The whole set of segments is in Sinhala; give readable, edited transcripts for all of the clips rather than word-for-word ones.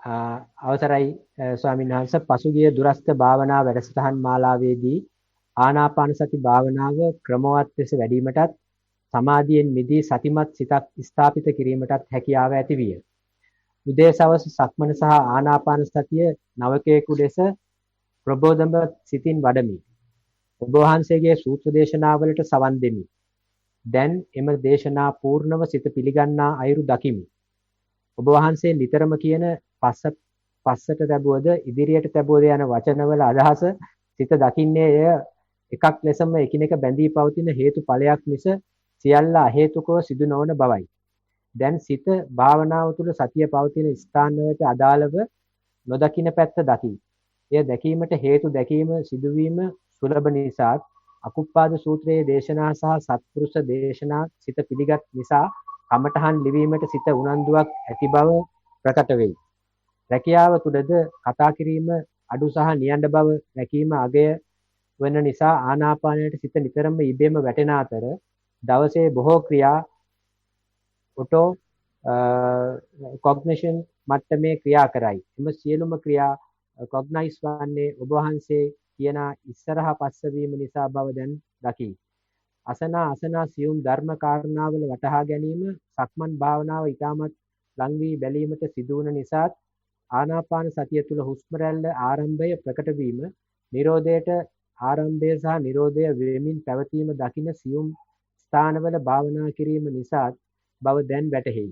අවසරයි ස්වාමීන් වහන්සේ පසුගිය දුරස්ත භාවනා වැඩසටහන් මාලාවේදී ආනාපාන සති භාවනාව ක්‍රමවත් ලෙස වැඩිවීමටත් සමාධියෙන් මිදී සතිමත් සිතක් ස්ථාපිත කිරීමටත් හැකියාව ඇති විය. උදේ සවස සක්මන සහ ආනාපාන සතිය නවකයෙකු ලෙස ප්‍රබෝධමත් සිතින් වඩමි. ඔබ වහන්සේගේ සූත්‍ර දේශනාවලට සවන් දෙමි. දැන් එම දේශනා පූර්ණව සිත පිළිගන්නා අයුරු දකිමි. ඔබ වහන්සේ නිතරම කියන පස්සට තැබුවද ඉදිරියට තැබුවද යන වචනවල අදහස සිත දකින්නේ එය එකක් ලෙසම එකිනෙක බැඳී පවතින හේතු ඵලයක් මිස සියල්ල අහේතුකව සිදු නොවන බවයි. දැන් සිත භාවනාව තුළ සතිය පවතින ස්ථානවලට අදාළව නොදකින පැත්ත දකි. එය දැකීමට හේතු දැකීම සිදුවීම සුලභ නිසා අකුප්පාද සූත්‍රයේ දේශනා සහ සත්පුරුෂ දේශනා සිත පිළිගත් නිසා කමඨහන් ලිවීමට සිත උනන්දුවක් ඇති බව ප්‍රකට වෙයි. රැකියාව තුළද කතා කිරීම අඩු සහ නියඬ බව රැකීම අගය වන නිසා ආනාපානයට සිත නිතරම ඉබේම වැටෙන අතර දවසේ බොහෝ ක්‍රියා ඔටෝ කොග්නිෂන් මට්ටමේ ක්‍රියා කරයි. එම සියලුම ක්‍රියා කොග්නයිස් වන්නේ ඔබ වහන්සේ කියන ඉස්සරහා පස්ස වීම නිසා බව දැන් දකි. අසනා සියුම් ධර්ම කාරණාවල වටහා ගැනීම සක්මන් භාවනාව ඉතාමත් ලං වී බැලීමට සිදුවන නිසාත් ආනාපාන සතිය තුළ හුස්ම රැල්ල ආරම්භය ප්‍රකට වීම නිරෝධයට ආරම්භය සහ නිරෝධය වෙමින් පැවතීම දකින සියුම් ස්ථානවල භාවනා කිරීම නිසාත් බව දැන් වැටහෙයි.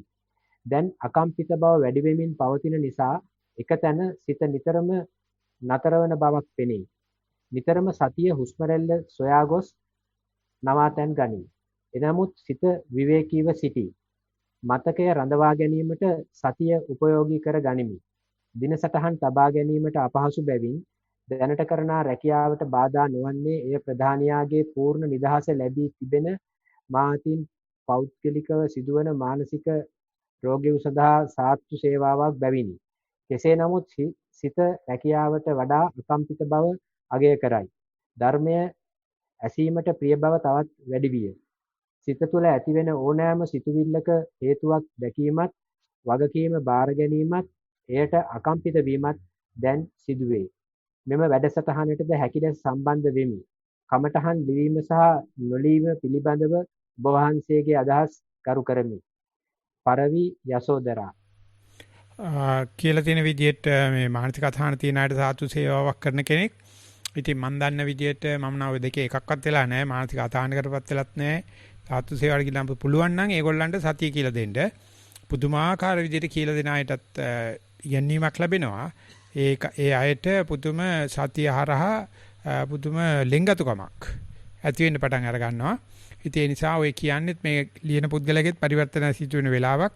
දැන් අකම්පිත බව වැඩි වෙමින් පවතින නිසා එක තැන සිත නිතරම නතර වන බවක් පෙනේ. නිතරම සතිය හුස්ම රැල්ල සොයා ගොස් නවාතැන් ගනී. එනමුත් සිත විවේකීව සිටී. මතකය රඳවා ගැනීමට සතිය උපයෝගී කර ගනිමි. දින සටහන් තබා ගැනීමට අපහසු බැවින් දැනට කරන රැකියාවට බාධා නොවන්නේ එය ප්‍රධානියාගේ පූර්ණ නිදහස ලැබී තිබෙන මාතින් පෞද්ගලිකව සිදුවන මානසික රෝගීව සඳහා සාත්තු සේවාවක් බැවිනි. කෙසේ නමුත් සිත රැකියාවට වඩා අකම්පිත බව අගය කරයි. ධර්මය ඇසීමට ප්‍රිය බව තවත් වැඩි විය. සිත තුළ ඇතිවෙන ඕනෑම සිතුවිල්ලක හේතුවක් දැකීමත් වගකීම බාර ගැනීමත් එයට අකම්පිත වීමත් දැන් සිදුවේ. මෙම වැඩසටහනටද හැකි ලෙස සම්බන්ධ වෙමි. කමඨහන් ලිවීම සහ නොලීම පිළිබඳව ඔබ වහන්සේගේ අදහස් කරු කරමි. පරවි යසෝදරා කියලා තියෙන විදිහට මේ මානසික අසහන තියෙන අයට සාතු සේවාවක් කරන කෙනෙක්. ඉතින් මම දන්න විදිහට මම නම් ඔය දෙකේ එකක්වත් වෙලා නැහැ. මානසික අසහනකටපත් වෙලත් නැහැ. සාතු සේවාවට ගිහලා පුළුවන් නම් ඒගොල්ලන්ට සතිය කියලා දෙන්න. පුදුමාකාර විදිහට කියලා දෙන අයටත් යන්නීමක් ලැබෙනවා. ඒ අයට පුදුම සතිය හරහා පුදුම ලෙන්ගතුකමක් ඇති වෙන්න පටන් අර ගන්නවා. ඉතින් ඒ නිසා ඔය කියන්නේත් මේ ලියන පුද්ගලයාගෙත් පරිවර්තන සිදු වෙන වෙලාවක්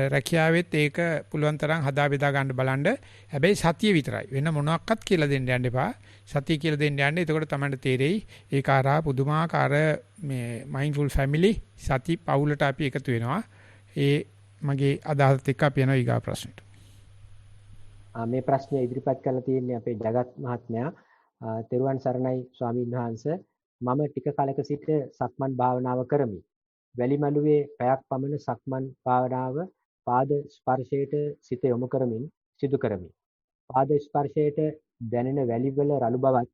රැකියාවෙත් ඒක පුළුවන් තරම් හදා බෙදා ගන්න බලන්න. හැබැයි සතිය විතරයි. වෙන මොනක්වත් කියලා දෙන්න යන්න එපා. සතිය කියලා දෙන්න යන්න. එතකොට තමයි තේරෙයි ඒක ආරහා පුදුමාකාර මේ මයින්ඩ්ෆුල් ෆැමිලි සති පවුලට අපි එකතු වෙනවා. ඒ මගේ අදහසත් එක්ක අපි යනවා ඊගා ප්‍රශ්නෙට. මේ ප්‍රශ්නය ඉදිරිපත් කරලා තියෙන්නේ අපේ ජගත් මහත්මයා. තෙරුවන් සරණයි ස්වාමීන් වහන්සේ. මම ටික කලක සිට සක්මන් භාවනාව කරමි. වැලිමලුවේ පැයක් පමණ සක්මන් භාවනාව පාද ස්පර්ශයට සිත යොමු කරමින් සිදු කරමි. පාද ස්පර්ශයට දැනෙන වැලිවල රළු බවත්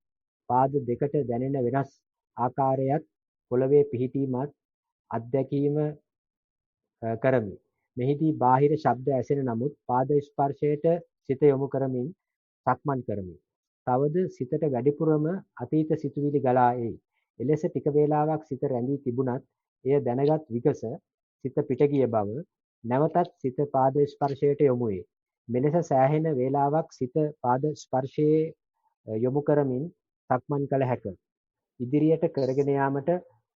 පාද දෙකට දැනෙන වෙනස් ආකාරයත් පොළවේ පිහිටීමත් අත්දැකීම කරමි. මෙහිදී බාහිර ශබ්ද ඇසෙන නමුත් පාද ස්පර්ශයට සිත යොමු කරමින් සක්මන් කරමි. තවද සිතට වැඩිපුරම අතීත සිතුවිලි ගලා එයි. එලෙස ටික වේලාවක් සිත රැඳී තිබුණත් එය දැනගත් විගස සිත පිට ගිය බව නැවතත් සිත පාද ස්පර්ශයට යොමු වේ. මෙලෙස සෑහෙන වේලාවක් සිත පාද ස්පර්ශයේ යොමු කරමින් සක්මන් කළ හැක. ඉදිරියට කරගෙන යාමට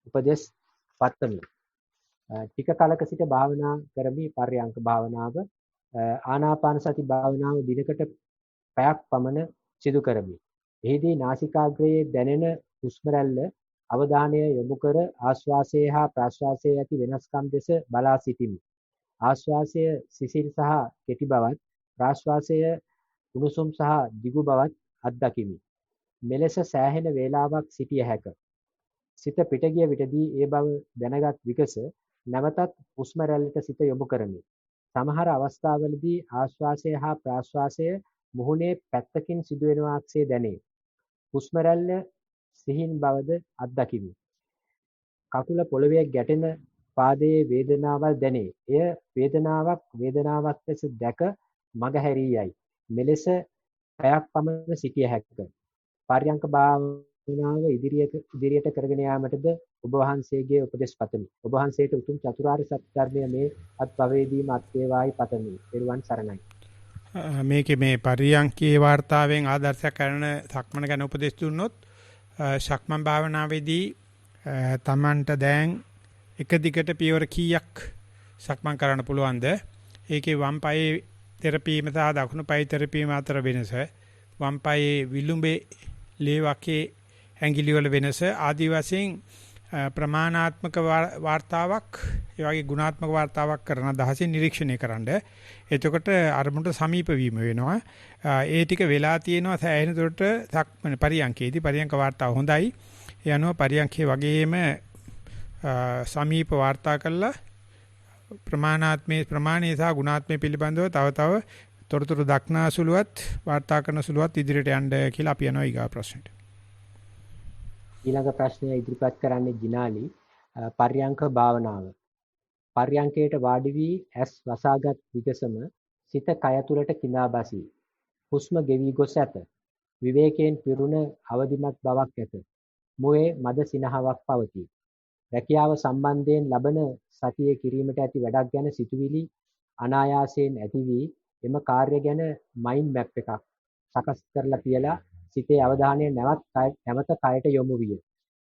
උපදෙස් පතමි. ටික කලක සිට භාවනා කරමි. පර්යංක භාවනාව ආනාපාන සති භාවනාව දිනකට පැයක් පමණ සිදු කරමි. එහිදී නාසිකාග්‍රයේ දැනෙන හුස්ම රැල්ල අවධානය යොමු කර ආශ්වාසය හා ප්‍රාශ්වාසයේ ඇති වෙනස්කම් දෙස බලා සිටිමි. ආශ්වාසය සිසිල් සහ කෙටි බවත් ප්‍රාශ්වාසය උණුසුම් සහ දිගු බවත් අත්දකිමි. මෙලෙස සෑහෙන වේලාවක් සිටිය හැක. සිත පිට ගිය විටදී ඒ බව දැනගත් විගස නැවතත් හුස්ම රැල්ලට සිත යොමු කරමි. සමහර අවස්ථාවලදී ආශ්වාසය හා ප්‍රාශ්වාසය මුහුණේ පැත්තකින් සිදුවෙනවාක්සේ දැනේ. හුස්ම රැල්ල සිහින් බවද අත්දකිමි. කකුල පොළවේ ගැටෙන පාදයේ වේදනාවක් දැනේ. එය වේදනාවක් ලෙස දැක මගහැරී යයි. මෙලෙස පැයක් පමණ සිටිය හැකිය. පර්යංක භාවනාව ඉදිරියට කරගෙන යාමටද ඔබ වහන්සේගේ උපදෙස් පතමි. ඔබ වහන්සේට උතුම් චතුරාර්ය සත්‍ය ධර්මය මේ අත් භවයේදීම අත් වේවායි පතමි. ත්වන් සරණයි. මේකේ මේ පරියන්කේ වார்த்தාවෙන් ආදර්ශයක් කරන සක්මන ගැන උපදෙස් දුන්නොත් සක්මන් භාවනාවේදී තමන්ට දැන් එක දිගට පියවර කීයක් සක්මන් කරන්න පුළුවන්ද? ඒකේ වම් පායේ තෙරපීම සහ දකුණු පායේ තෙරපීම අතර වෙනස, වම් පායේ විලුඹේ ලේ වකේ ඇඟිලි වල වෙනස ආදී වශයෙන් ප්‍රමාණාත්මක වார்த்தාවක් ඒ වගේ ගුණාත්මක වார்த்தාවක් කරන දහසින් නිරීක්ෂණය කරන්න. එතකොට අරමුණට සමීප වීම වෙනවා. ඒ ටික වෙලා තියෙනවා සෑහෙන දුරට පරියන්කේදී පරියන්ක වார்த்தාව හොඳයි. ඒ අනුව පරියන්කේ වගේම සමීප වார்த்தා කළා ප්‍රමාණයේ සහ ගුණාත්මයේ පිළිබඳව තව තොරතුරු දක්නා සුළුවත් වார்த்தා කරන සුළුවත් ඉදිරියට යන්න කියලා අපි යනවා ඊගා ප්‍රශ්නෙට. ඊළඟ ප්‍රශ්නය ඉදිරිපත් කරන්නේ ජිනාලි. පර්යංක භාවනාව. පර්යංකයට වාඩි වී ඇස් වසාගත් විගසම සිත කය තුළට කිඳා බසී. හුස්ම ගෙවි ගොස් ඇත. විවේකයෙන් පිරුණ අවදිමත් බවක් ඇත. මුවේ මද සිනහවක් පවතී. රැකියාව සම්බන්ධයෙන් ලබන සතියේ කිරීමට ඇති වැඩක් ගැන සිතුවිලි අනායාසයෙන් ඇති වී එම කාර්ය ගැන මයින්ඩ් මැප් එකක් සකස් කරලා තියලා සිතේ අවධානය නැවත කයට යොමු විය.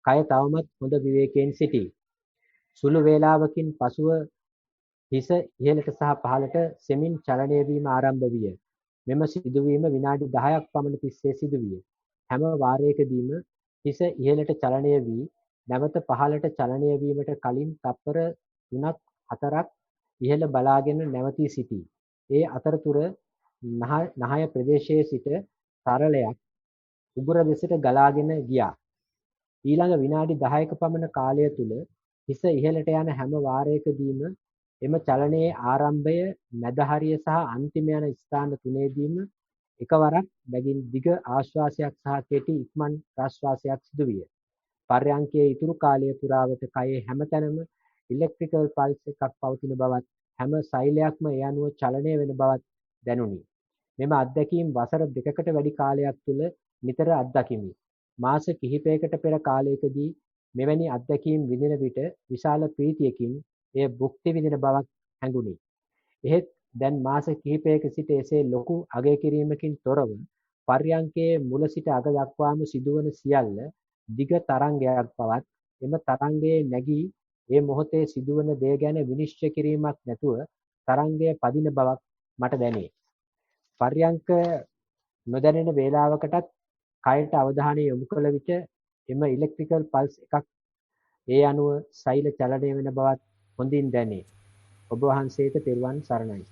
කය තවමත් හොඳ විවේකයෙන් සිටී. සුළු වේලාවකින් පසුව හිස ඉහළට සහ පහළට සෙමින් චලනය වීම ආරම්භ විය. මෙම සිදුවීම විනාඩි 10ක් පමණ තිස්සේ සිදුවිය. හැම වාරයකදීම හිස ඉහළට චලනය වී නැවත පහළට චලනය වීමට කලින් තප්පර 3ක් 4ක් ඉහළ බලාගෙන නැවතී සිටී. ඒ අතරතුර නහය ප්‍රදේශයේ සිට තරලයක් උගුර දෙසට ගලාගෙන ගියා. ඊළඟ විනාඩි 10ක පමණ කාලය තුල හිස ඉහළට යන හැම වාරයකදීම එම චලනයේ ආරම්භය, මැද හරිය සහ අන්තිම යන ස්ථාන තුනේදීම එකවරක් බැගින් දිග ආශ්වාසයක් සහ කෙටි ඉක්මන් ප්‍රශ්වාසයක් සිදුවිය. පර්යංකයේ ඉතුරු කාලය පුරාවට කයේ හැමතැනම ඉලෙක්ට්‍රිකල් පල්ස් එකක් පවතින බවත්, හැම සෛලයක්ම ඒ අනුව චලනය වෙන බවත් දැනුනි. මෙම අත්දැකීම් වසර 2කට වැඩි කාලයක් තුල නිතර අත්දකිමි. මාස කිහිපයකට පෙර කාලයකදී මෙවැනි අත්දැකීම් විඳින විට විශාල ප්‍රීතියකින් එය භුක්ති විඳින බවක් හැඟුණි. එහෙත් දැන් මාස කිහිපයක සිට එසේ ලොකු අගය කිරීමකින් තොරව පර්යංකයේ මුල සිට අග දක්වාම සිදුවන සියල්ල දිග තරංගයක් බවත්, එම තරංගයේ නැගී ඒ මොහොතේ සිදුවන දේ ගැන විනිශ්චය කිරීමක් නැතුව තරංගය පදින බවක් මට දැනේ. පර්යංක නොදැනෙන වේලාවකටත් කයට අවධානය යොමු කළ විට එම ඉලෙක්ට්‍රිකල් පල්ස් එකක් ඒ අනුව සෛල චලනය වෙන බවත් හොඳින් දැනේ. ඔබ වහන්සේට තෙරුවන් සරණයි.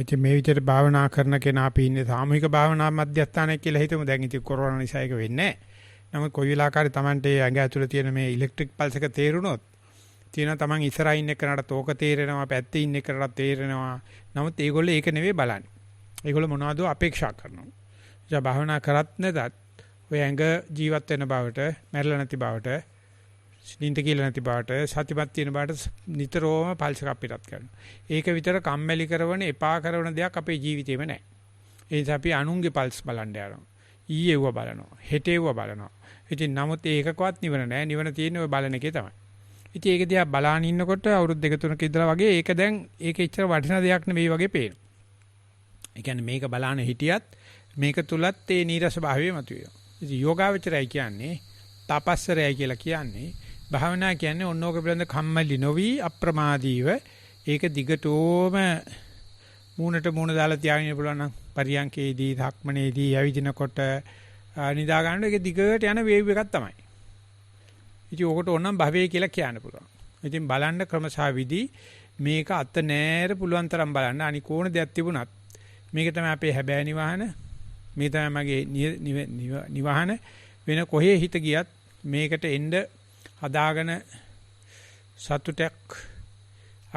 ඉතින් මේ විදිහට භාවනා කරන කෙනා අපි ඉන්නේ සාමූහික භාවනා මධ්‍යස්ථානයක් කියලා හිතමු. දැන් ඉතින් කොරෝනා නිසා ඒක වෙන්නේ නැහැ. නමුත් කොයි වෙලාවකරි Tamante ඇඟ ඇතුලේ තියෙන මේ ඉලෙක්ට්‍රික් පල්ස් එක තේරුණොත් තියෙනවා Taman ඉස්සරහින් ඉන්න කෙනාට ඕක තේරෙනවා, පැත්තේ ඉන්න කෙනාට තේරෙනවා. නමුත් ඒගොල්ලෝ ඒක නෙවෙයි බලන්නේ. ඒගොල්ලෝ මොනවද අපේක්ෂා කරනවා. ජා භාවනා කරත් නැතත් ඔය ඇඟ ජීවත් වෙන බවට, මැරෙලා නැති බවට, නිින්ද කියලා නැති බවට, සතිපත් තියෙන බවට නිතරම පල්ස් එකක් පිටත් කරනවා. ඒක විතර කම්මැලි කරන, එපා කරන දෙයක් අපේ ජීවිතේම නැහැ. ඒ නිසා අපි අනුන්ගේ පල්ස් බලන්න යනවා. ඊයේව බලනවා, හෙටේව බලනවා. ඉතින් නමුත් ඒකකවත් නිවන නැහැ. නිවන තියෙන්නේ ඔය බලන එකේ තමයි. ඉතින් ඒක දිහා බලාගෙන ඉන්නකොට අවුරුදු 2-3ක ඉඳලා වගේ ඒක දැන් ඒක එච්චර වටිනා දෙයක් නෙවෙයි වගේ පේනවා. ඒ කියන්නේ මේක බලාන හිටියත් මේක තුලත් ඒ නීරස භාවය මතුවේ. ඉතින් යෝගාවචරය කියන්නේ තපස්සරයයි කියලා කියන්නේ භාවනා කියන්නේ ඔන්නෝක පිළිබඳ කම්මැලි නොවි අප්‍රමාදීව ඒක දිගටම මූණට මූණ දාලා තියාගෙන ඉන්න පුළුවන් නම් පරියන්කේදී ධක්මනේදී යවිදිනකොට නිදා ගන්න එක දිගට යන වේව් එකක් තමයි. ඉතින් ඕකට ඕනනම් භවය කියලා කියන්න පුළුවන්. ඉතින් බලන්න ක්‍රමසා විදි මේක අත නෑර පුළුවන් තරම් බලන්න අනික ඕන දෙයක් තිබුණත් මේක තමයි අපේ හැබෑ නිවහන. මේ තමයි මගේ නිවහන. වෙන කොහේ හිත ගියත් මේකට එන්න හදාගෙන සතුටක්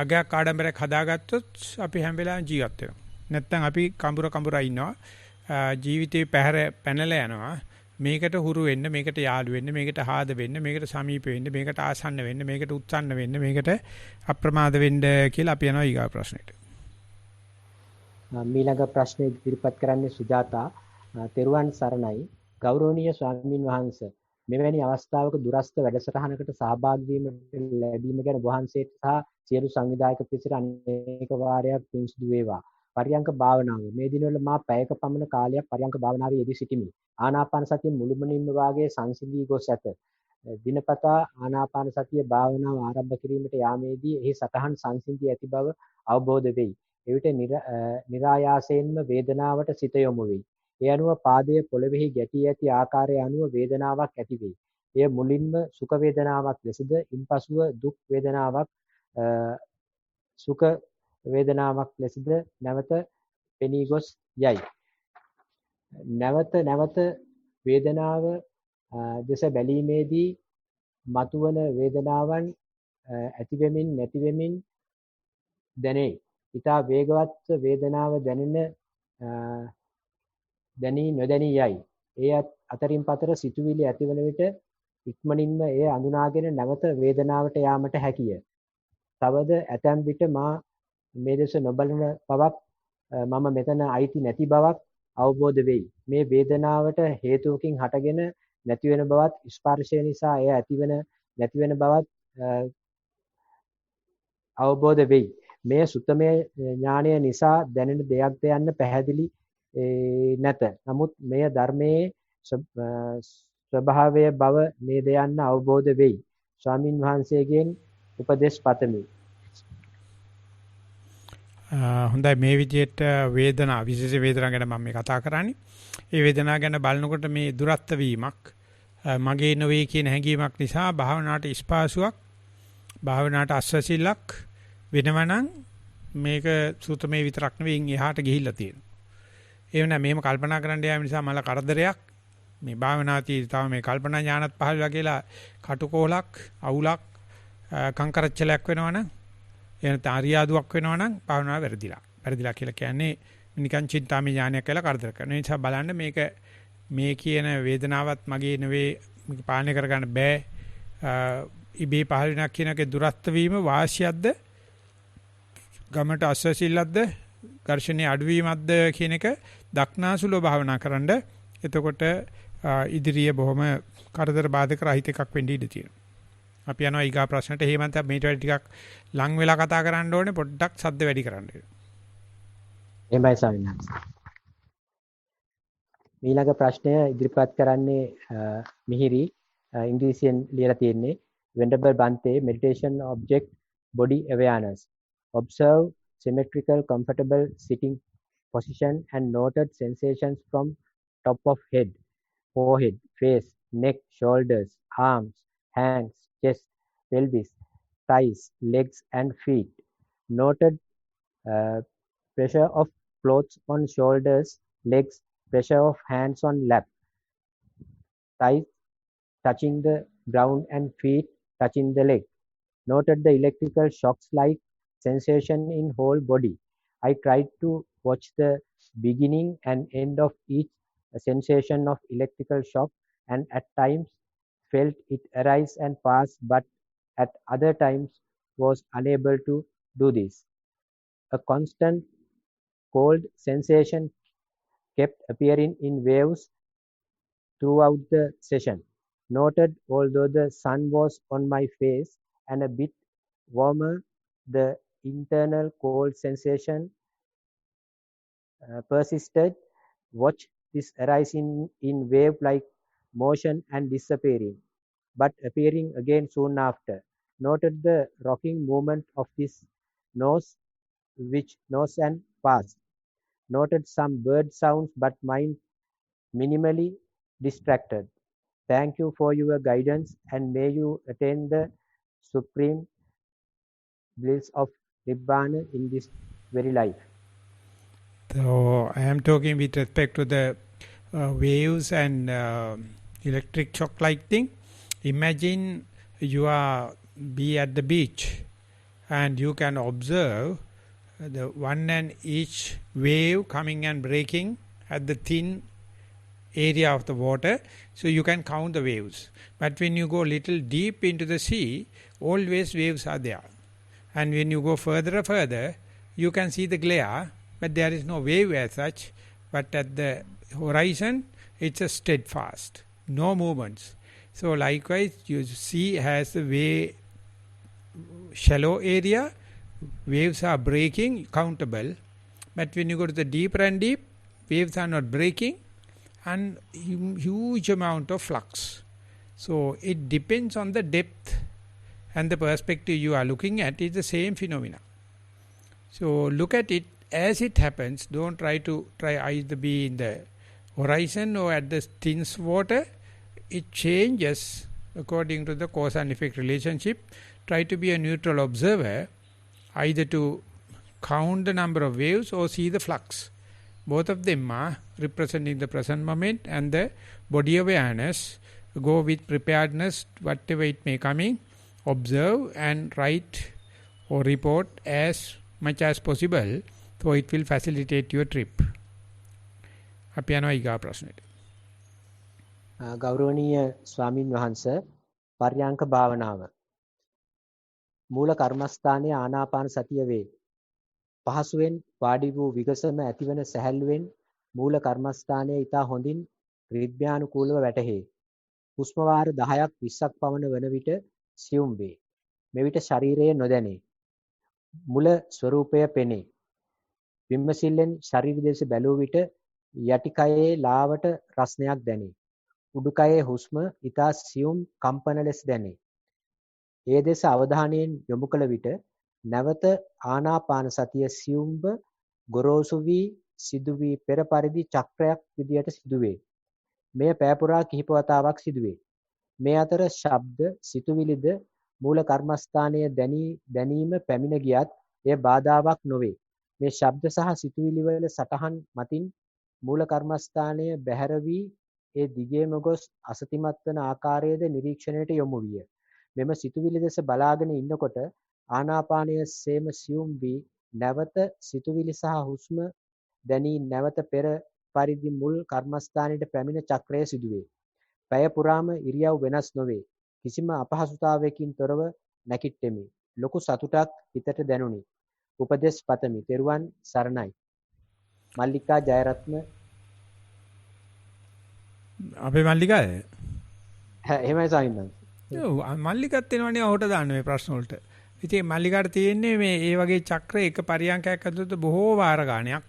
අගයක් ආඩම්බරයක් හදාගත්තොත් අපි හැම වෙලාවෙම ජීවත් වෙනවා. නැත්තම් අපි කඹුර ඉන්නවා. ජීවිතේ පැනලා යනවා. මේකට හුරු වෙන්න, මේකට යාළු වෙන්න, මේකට ආද වෙන්න, මේකට සමීප වෙන්න, මේකට ආසන්න වෙන්න, මේකට උත්සන්න වෙන්න, මේකට අප්‍රමාද වෙන්න කියලා අපි යනවා ඊගා ප්‍රශ්නෙට. මීළඟ ප්‍රශ්නේ ඉදිරිපත් කරන්නේ සුජාතා. තෙරුවන් සරණයි. ගෞරවනීය ස්වාමීන් වහන්සේ, මෙවැනි අවස්ථාවක දුරස්ත වැඩසටහනකට සහභාගී වීම ලැබීම ගැන වහන්සේට සහ සියලු සංවිධායක පිරිසට අනේක වාරයක් පින් සිදු වේවා. පරියංක භාවනාව. මේ දිනවල මා පැයක පමණ කාලයක් පරියංක භාවනාවේ යෙදී සිටිමි. ආනාපාන සතිය මුළුමනින්ම වාගේ සංසිඳී ගොස් ඇත. දිනපතා ආනාපාන සතිය භාවනාව ආරම්භ කිරීමට යාමේදී එහි සතහන් සංසිඳී ඇති බව අවබෝධ වෙයි. එවිට નિરાයාසයෙන්ම වේදනාවට සිත යොමු වෙයි. ඒ අනුව පාදයේ පොළවෙහි ගැටී ඇති ආකාරය අනුව වේදනාවක් ඇති වෙයි. එය මුලින්ම සුඛ වේදනාවක් ලෙසද, ඉන්පසුව දුක් වේදනාවක් සුඛ වේදනාවක් ලෙසද නැවත පෙනී ගොස් යයි. නැවත වේදනාව දෙස බැලීමේදී මතුවන වේදනාවන් ඇති වෙමින් නැති වෙමින් දැනේ. ඊට වේගවත් වේදනාව දැනී නොදැනී යයි. ඒ අතරින් පතර සිතුවිලි ඇතිවන විට ඉක්මනින්ම එය අඳුනාගෙන නැවත වේදනාවට යාමට හැකිය. තවද ඇතැම් විට මා මේ දෙස නොබලන බවක්, මම මෙතන අයිති නැති බවක් අවබෝධ වෙයි. මේ වේදනාවට හේතුවකින් හටගෙන නැති වෙන බවත්, ස්පර්ශය නිසා එය ඇතිවෙන නැති වෙන බවත් අවබෝධ වෙයි. මේ සුත්තමේ ඥානය නිසා දැනෙන දෙයක්ද යන්න පැහැදිලි නැත. නමුත් මෙය ධර්මයේ ස්වභාවය බව නේද යන්න අවබෝධ වෙයි. ස්වාමින් වහන්සේගෙන් උපදෙස් පතමි. හොඳයි, මේ විදිහට වේදනා, විශේෂ වේදනා ගැන මම මේ කතා කරන්නේ. ඒ වේදනාව ගැන බලනකොට මේ දුරස්ත වීමක්, මගේ නොවේ කියන හැඟීමක් නිසා භාවනාවට ස්පාසුවක්, භාවනාවට අස්වැසිල්ලක් වෙනවනම් මේක සූතමේ විතරක් නෙවෙයි එහාට ගිහිල්ලා තියෙනවා. ඒ වෙනා මෙහෙම කල්පනා කරන්න යාම නිසා මල කරදරයක්. මේ භාවනාදී තව මේ කල්පනා ඥානත් පහළ වෙලා කියලා කටුකොලක්, අවුලක්, කංකරච්චලයක් වෙනවනම්, එන තාරියාදුවක් වෙනවනම් භාවනාව වැරදිලා. වැරදිලා කියලා කියන්නේ නිකන් චින්තාමය ඥානයක් කියලා කරදර කරනවා. ඒ නිසා බලන්න මේක මේ කියන වේදනාවත් මගේ නෙවෙයි, මේක පාලනය කරගන්න බෑ. ඉබේ පහළ වෙනක් කියනකේ දුරස්ත වීම වාසියක්ද, ගමට අස්වැසිල්ලක්ද, ඝර්ෂණයේ අඩුවීමක්ද කියන එක දක්නාසුලව භාවනා කරන්න. එතකොට ඉදිරිය බොහොම කරදර බාධක රහිත එකක් වෙන්න ඉඩ තියෙනවා. අපි යනවා ඊගා ප්‍රශ්නට. හේමන්ත මේට වැඩි ටිකක් ලං වෙලා කතා කරන්න ඕනේ, පොඩ්ඩක් ශබ්ද වැඩි කරන්න. එහෙමයි ස්වාමීන් වහන්සේ. ඊළඟ ප්‍රශ්නය ඉදිරිපත් කරන්නේ මිහිරි, ඉංග්‍රීසියෙන් ලියලා තියෙන්නේ. Venerable Bhante, meditation object body awareness. Observe symmetrical, comfortable sitting position and noted sensations from top of head, forehead, face, neck, shoulders, arms, hands, chest, pelvis, thighs, legs and feet. Noted pressure of clothes on shoulders, legs, pressure of hands on lap, thighs touching the ground and feet touching the leg. Noted the electrical shocks like sensation in whole body. I tried to watch the beginning and end of each sensation of electrical shock, and at times felt it arise and pass, but at other times was unable to do this. A constant cold sensation kept appearing in waves throughout the session. Noted although the sun was on my face and a bit warmer, the internal cold sensation persisted. Watch this arising in wave-like motion and disappearing, but appearing again soon after. Noted the rocking movement of this nose, which nose and passed. Noted some bird sounds, but mind minimally distracted. Thank you for your guidance, and may you attain the supreme bliss of Nibbana in this very life. So I am talking with respect to the waves and electric shock like thing. Imagine you are be at the beach and you can observe the one and each wave coming and breaking at the thin area of the water, so you can count the waves. But when you go little deep into the sea, always waves are there. And when you go further, you can see the glare, but there is no wave as such. But at the horizon, it's a steadfast, no movements. So likewise, you see has the way shallow area, waves are breaking, countable. But when you go to the deeper and deep, waves are not breaking, and huge amount of flux. So it depends on the depth and the perspective you are looking at is the same phenomena. So look at it as it happens. Don't try either be in the horizon or at the thin water. It changes according to the cause and effect relationship. Try to be a neutral observer, either to count the number of waves or see the flux. Both of them are representing the present moment, and the body awareness. Go with preparedness, whatever it may coming, observe and write or report as much as possible, so it will facilitate your trip. අපි යනවා ඊගා ප්‍රශ්නෙට. ගෞරවනීය ස්වාමින් වහන්සේ, පර්යාංක භාවනාව මූල කර්මස්ථානයේ ආනාපාන සතිය වේ. පහසුවෙන් වාඩි වූ විගසම ඇතිවන සැහැල්ලුවෙන් මූල කර්මස්ථානයේ ඊට හොඳින් ක්‍රියානුකූලව වැටහේ. හුස්ම වාර 10ක් 20ක් පමණ වන විට සියුම් වේ. මෙවිට ශරීරයේ නොදැනේ. මුල ස්වરૂපය පෙනේ. විමසිල්ලෙන් ශරීර දෙස බැලුව විට යටිකයේ ලාවට රස්නයක් දැනේ. උඩුකයේ හුස්ම ඊට සියුම් කම්පන ලෙස දැනේ. ඒ දෙස අවධානයෙන් යොමු කළ විට නැවත ආනාපාන සතිය සියුම්ව ගොරෝසු වී සිදු වී පෙර පරිදි චක්‍රයක් විදියට සිදුවේ. මෙය පෑපුරා කිහිප වතාවක් සිදුවේ. මේ අතර ශබ්ද සිතුවිලිද මූල කර්මස්ථානයේ දැනීම පැමිණ ගියත් එය බාධාවක් නොවේ. මේ ශබ්ද සහ සිතුවිලි වල සටහන් මතින් මූල කර්මස්ථානයේ බැහැර වී ඒ දිගේම ගොස් අසතිමත් වන ආකාරයේද නිරීක්ෂණයට යොමු විය. මෙම සිතුවිලි දෙස බලාගෙන ඉන්නකොට ආනාපානයේ සේම සියුම් වී නැවත සිතුවිලි සහ හුස්ම දැනී නැවත පෙර පරිදි මුල් කර්මස්ථානයේ පැමිණ චක්‍රය සිදුවේ. පැය පුරාම ඉරියව් වෙනස් නොවේ. කිසිම අපහසුතාවයකින් තොරව නැකිටෙමි. ලොකු සතුටක් හිතට දැනුනි. උපදේශ පතමි. තෙරුවන් සරණයි. මල්ලිකා ජයරත්න. අපේ මල්ලිකාද? එහෙමයි සාමින්දන්. ඔව් මල්ලිකත් එනවනේ ඔහුට දාන්න මේ ප්‍රශ්න වලට. ඉතින් මල්ලිකාට තියෙන්නේ මේ ඒ වගේ චක්‍ර එක පරියන්කයක් ඇතුළත බොහෝ වාර ගාණයක්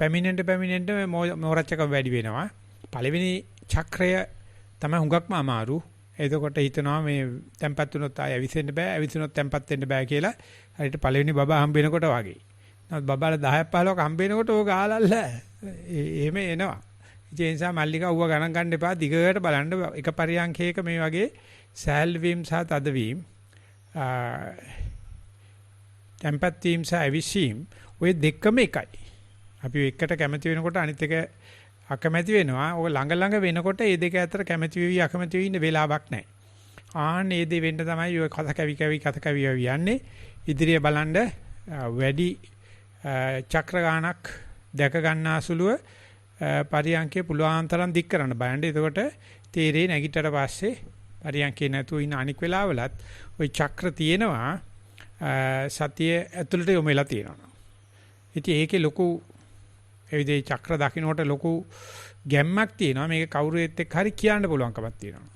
පැමිණෙන්න මෝරච්චකම වැඩි වෙනවා. පළවෙනි චක්‍රය තමයි හුඟක්ම අමාරු. එතකොට හිතනවා මේ tempat වුණොත් ආය ඇවිසෙන්න බෑ, ඇවිසුනොත් tempat වෙන්න බෑ කියලා. හරියට පළවෙනි බබා හම්බ වෙනකොට වගේ. නමුත් බබාලා 10ක් 15ක් හම්බ වෙනකොට ඕක ආලල්ල එහෙම එනවා. ඒ නිසා මල්ලිකා ඌව ගණන් ගන්න එපා. දිගට බලන්න එක පරියන්කයක මේ වගේ සෑල්වීම් සහ තදවීම් tempat වීම සහ ඇවිසීම් ඔය දෙකම එකයි. අපි එකට කැමති වෙනකොට අනිත් එක අකමැති වෙනවා. ඔය ළඟ වෙනකොට මේ දෙක අතර කැමති වෙවි අකමැති වෙවි ඉන්න වෙලාවක් නැහැ. ආන්න මේ දෙ වෙන්න තමයි ඔය කත කැවි යන්නේ. ඉදිරිය බලන්න වැඩි චක්‍ර ගානක් දැක ගන්නාසුලුව පරියන්කේ පුළුවන් තරම් දික් කරන්න බලන්න. එතකොට තීරේ නැගිටට පස්සේ පරියන්කේ නැතුව ඉන්න අනික් වෙලාවලත් ওই චක්‍ර තියෙනවා සතිය ඇතුළට යොමු වෙලා තියෙනවා. ඉතින් ඒකේ ලොකු ඒ විදිහේ චක්‍ර දකින්නට ලොකු ගැම්මක් තියෙනවා. මේක කවුරුෙත් එක්ක හරි කියන්න පුළුවන්කමක් තියෙනවා.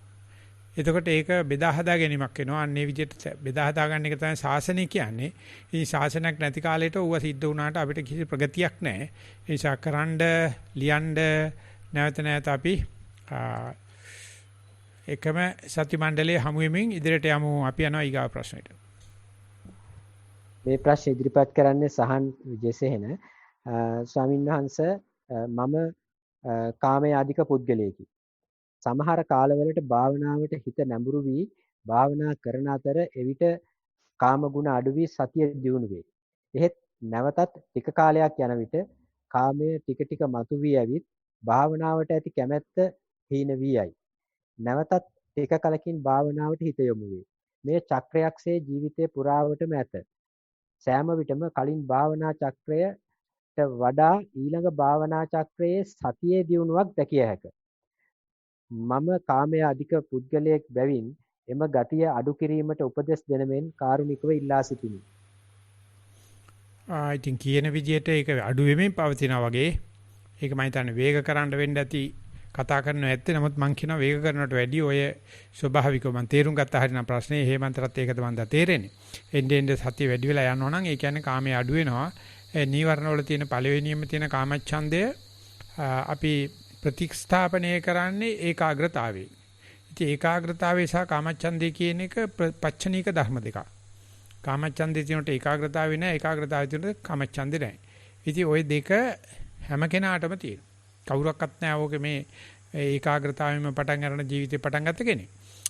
එතකොට ඒක බෙදා හදා ගැනීමක් වෙනවා. අන්න ඒ විදිහට බෙදා හදා ගන්න එක තමයි ශාසනය කියන්නේ. ඉතින් ශාසනයක් නැති කාලේට ඌව සිද්ධ වුණාට අපිට කිසි ප්‍රගතියක් නැහැ. ඒ නිසා කරන්ඩ ලියන්න නැවත අපි එකම සත්‍ය මණ්ඩලයේ හමු වෙමින් ඉදිරියට යමු. අපි යනවා ඊගා ප්‍රශ්නෙට. මේ ප්‍රශ්න ඉදිරිපත් කරන්නේ සහන් විජේසේන. ස්වාමීන් වහන්සේ, මම කාමයේ අධික පුද්ගලයෙකි. සමහර කාලවලට භාවනාවට හිත නැඹුරු වී භාවනා කරන අතර එවිට කාම ගුණ අඩු වී සතිය දියුණු වේ. එහෙත් නැවතත් ටික කාලයක් යන විට කාමයේ ටික ටික මතුවී ඇවිත් භාවනාවට ඇති කැමැත්ත හීන වී යයි. නැවතත් ටික කලකින් භාවනාවට හිත යොමු වේ. මේ චක්‍රයක්සේ ජීවිතේ පුරාවටම ඇත. සෑම විටම කලින් භාවනා චක්‍රයට වඩා ඊළඟ භාවනා චක්‍රයේ සතියේ දියුණුවක් දැකිය හැකිය. මම කාමයේ අධික පුද්ගලයෙක් බැවින් එම ගතිය අඩු කිරීමට උපදෙස් දෙන මෙන් කාරුණිකව ඉල්ලා සිටිමි. ඉතින් කියන විදිහට ඒක අඩු වෙමින් පවතිනා වගේ. ඒක මම හිතන්නේ වේග කරන්න වෙන්න ඇති කතා කරනවා ඇත්තේ. නමුත් මම කියනවා වේග කරනවට වැඩිය ඔය ස්වභාවිකව මම තේරුම් ගත්තා හරිනම් ප්‍රශ්නේ හේමන්තරත් ඒකද මම දා තේරෙන්නේ. එන්නේ එන්නේ සතිය වැඩි වෙලා යනවා නම් ඒ කියන්නේ කාමයේ අඩු වෙනවා. නීවරණ වල තියෙන පළවෙනියෙම තියෙන කාමච්ඡන්දය අපි ප්‍රතිස්ථාපනය කරන්නේ ඒකාග්‍රතාවයෙන්. ඉතින් ඒකාග්‍රතාවය සහ කාමච්ඡන්දය කියන එක පච්චනීක ධර්ම දෙකක්. කාමච්ඡන්දේ තියෙනට ඒකාග්‍රතාවය නැහැ, ඒකාග්‍රතාවය තියෙනට කාමච්ඡන්දේ නැහැ. ඉතින් ওই දෙක හැම කෙනාටම තියෙනවා. කවුරක්වත් නැහැ ඕකේ මේ ඒකාග්‍රතාවෙම පටන් ගන්න ජීවිතේ පටන් ගත්ත කෙනෙක්.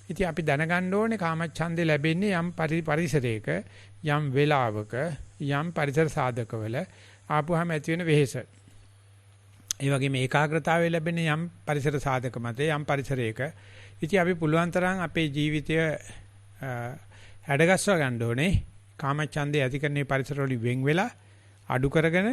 ඉතින් අපි දැනගන්න ඕනේ කාමච්ඡන්දේ ලැබෙන්නේ යම් පරිසරයක, යම් වෙලාවක, යම් පරිසර සාධකවල ආපුවාම ඇති වෙන වෙහෙස. ඒ වගේම ඒකාග්‍රතාවය ලැබෙන්නේ යම් පරිසර සාධක මත යම් පරිසරයක. ඉතින් අපි පුළුවන් තරම් අපේ ජීවිතය හැඩගස්වා ගන්න ඕනේ. කාමච්ඡන්දේ ඇති කරන පරිසර වලින් වෙන් වෙලා අඩු කරගෙන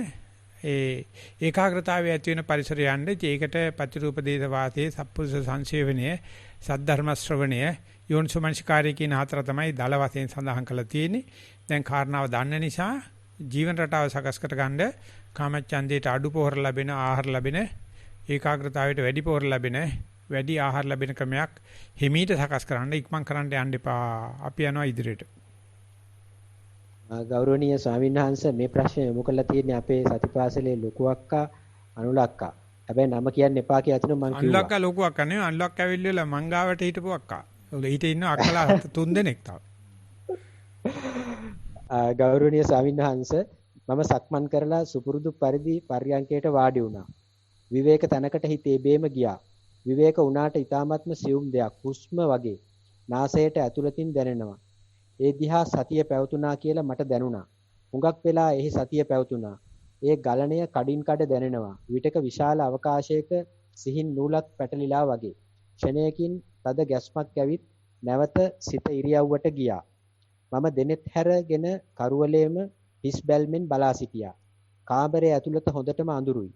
ඒ ඒකාග්‍රතාවය ඇති වෙන පරිසරය යන්නේ. ඒකට පතිරූප දේශ වාසයේ සත්පුරුෂ සංසේවනය, සද්ධර්ම ශ්‍රවණය, යෝනිසෝමනසිකාරය කියන හතර තමයි දල වශයෙන් සඳහන් කරලා තියෙන්නේ. දැන් කාරණාව දන්න නිසා ජීවන රටාව සකස් කරගන්න කාමච්ඡන්දේට අඩු පොහොර ලැබෙන ආහාර ලැබෙන ඒකාග්‍රතාවයට වැඩි පොහොර ලැබෙන වැඩි ආහාර ලැබෙන ක්‍රමයක් හිමීට සකස් කරන්න ඉක්මන් කරන්න යන්න එපා. අපි යනවා ඉදිරියට. ගෞරවනීය ස්වාමීන් වහන්සේ මේ ප්‍රශ්නේ යොමු කරලා තියෙන්නේ අපේ සතිපාසලේ ලොකු අක්කා අනුල අක්කා. හැබැයි නම කියන්න එපා කියලා අතන මං කිව්වා. අනුල අක්කා ලොකු අක්කා නෙවෙයි අනුල අක්කා ඇවිල්ලා මං ගාවට හිටපු අක්කා. ඊට ඉන්න අක්කලා 3 දෙනෙක් තව. ගෞරවනීය ස්වාමීන් වහන්සේ මම සක්මන් කරලා සුපුරුදු පරිදි පර්යංකයට වාඩි වුණා. විවේක තැනකට හිතේ බේම ගියා. විවේක වුණාට ඊ타ත්ම සියුම් දෙයක් හුස්ම වගේ නාසයට ඇතුළතින් දැනෙනවා. ඒ දිහා සතිය පැවතුනා කියලා මට දැනුණා. හුඟක් වෙලා එහි සතිය පැවතුනා. ඒ ගලණය කඩින් කඩ දැනෙනවා. විටක විශාල අවකාශයක සිහින් නූලක් පැටලිලා වගේ. ක්ෂණයකින් තද ගැස්මක් ඇවිත් නැවත සිත ඉරියව්වට ගියා. මම දෙනෙත් හැරගෙන කරුවලේම හිස් බැල්මෙන් බලා සිටියා. කාමරයේ ඇතුළත හොඳටම අඳුරුයි.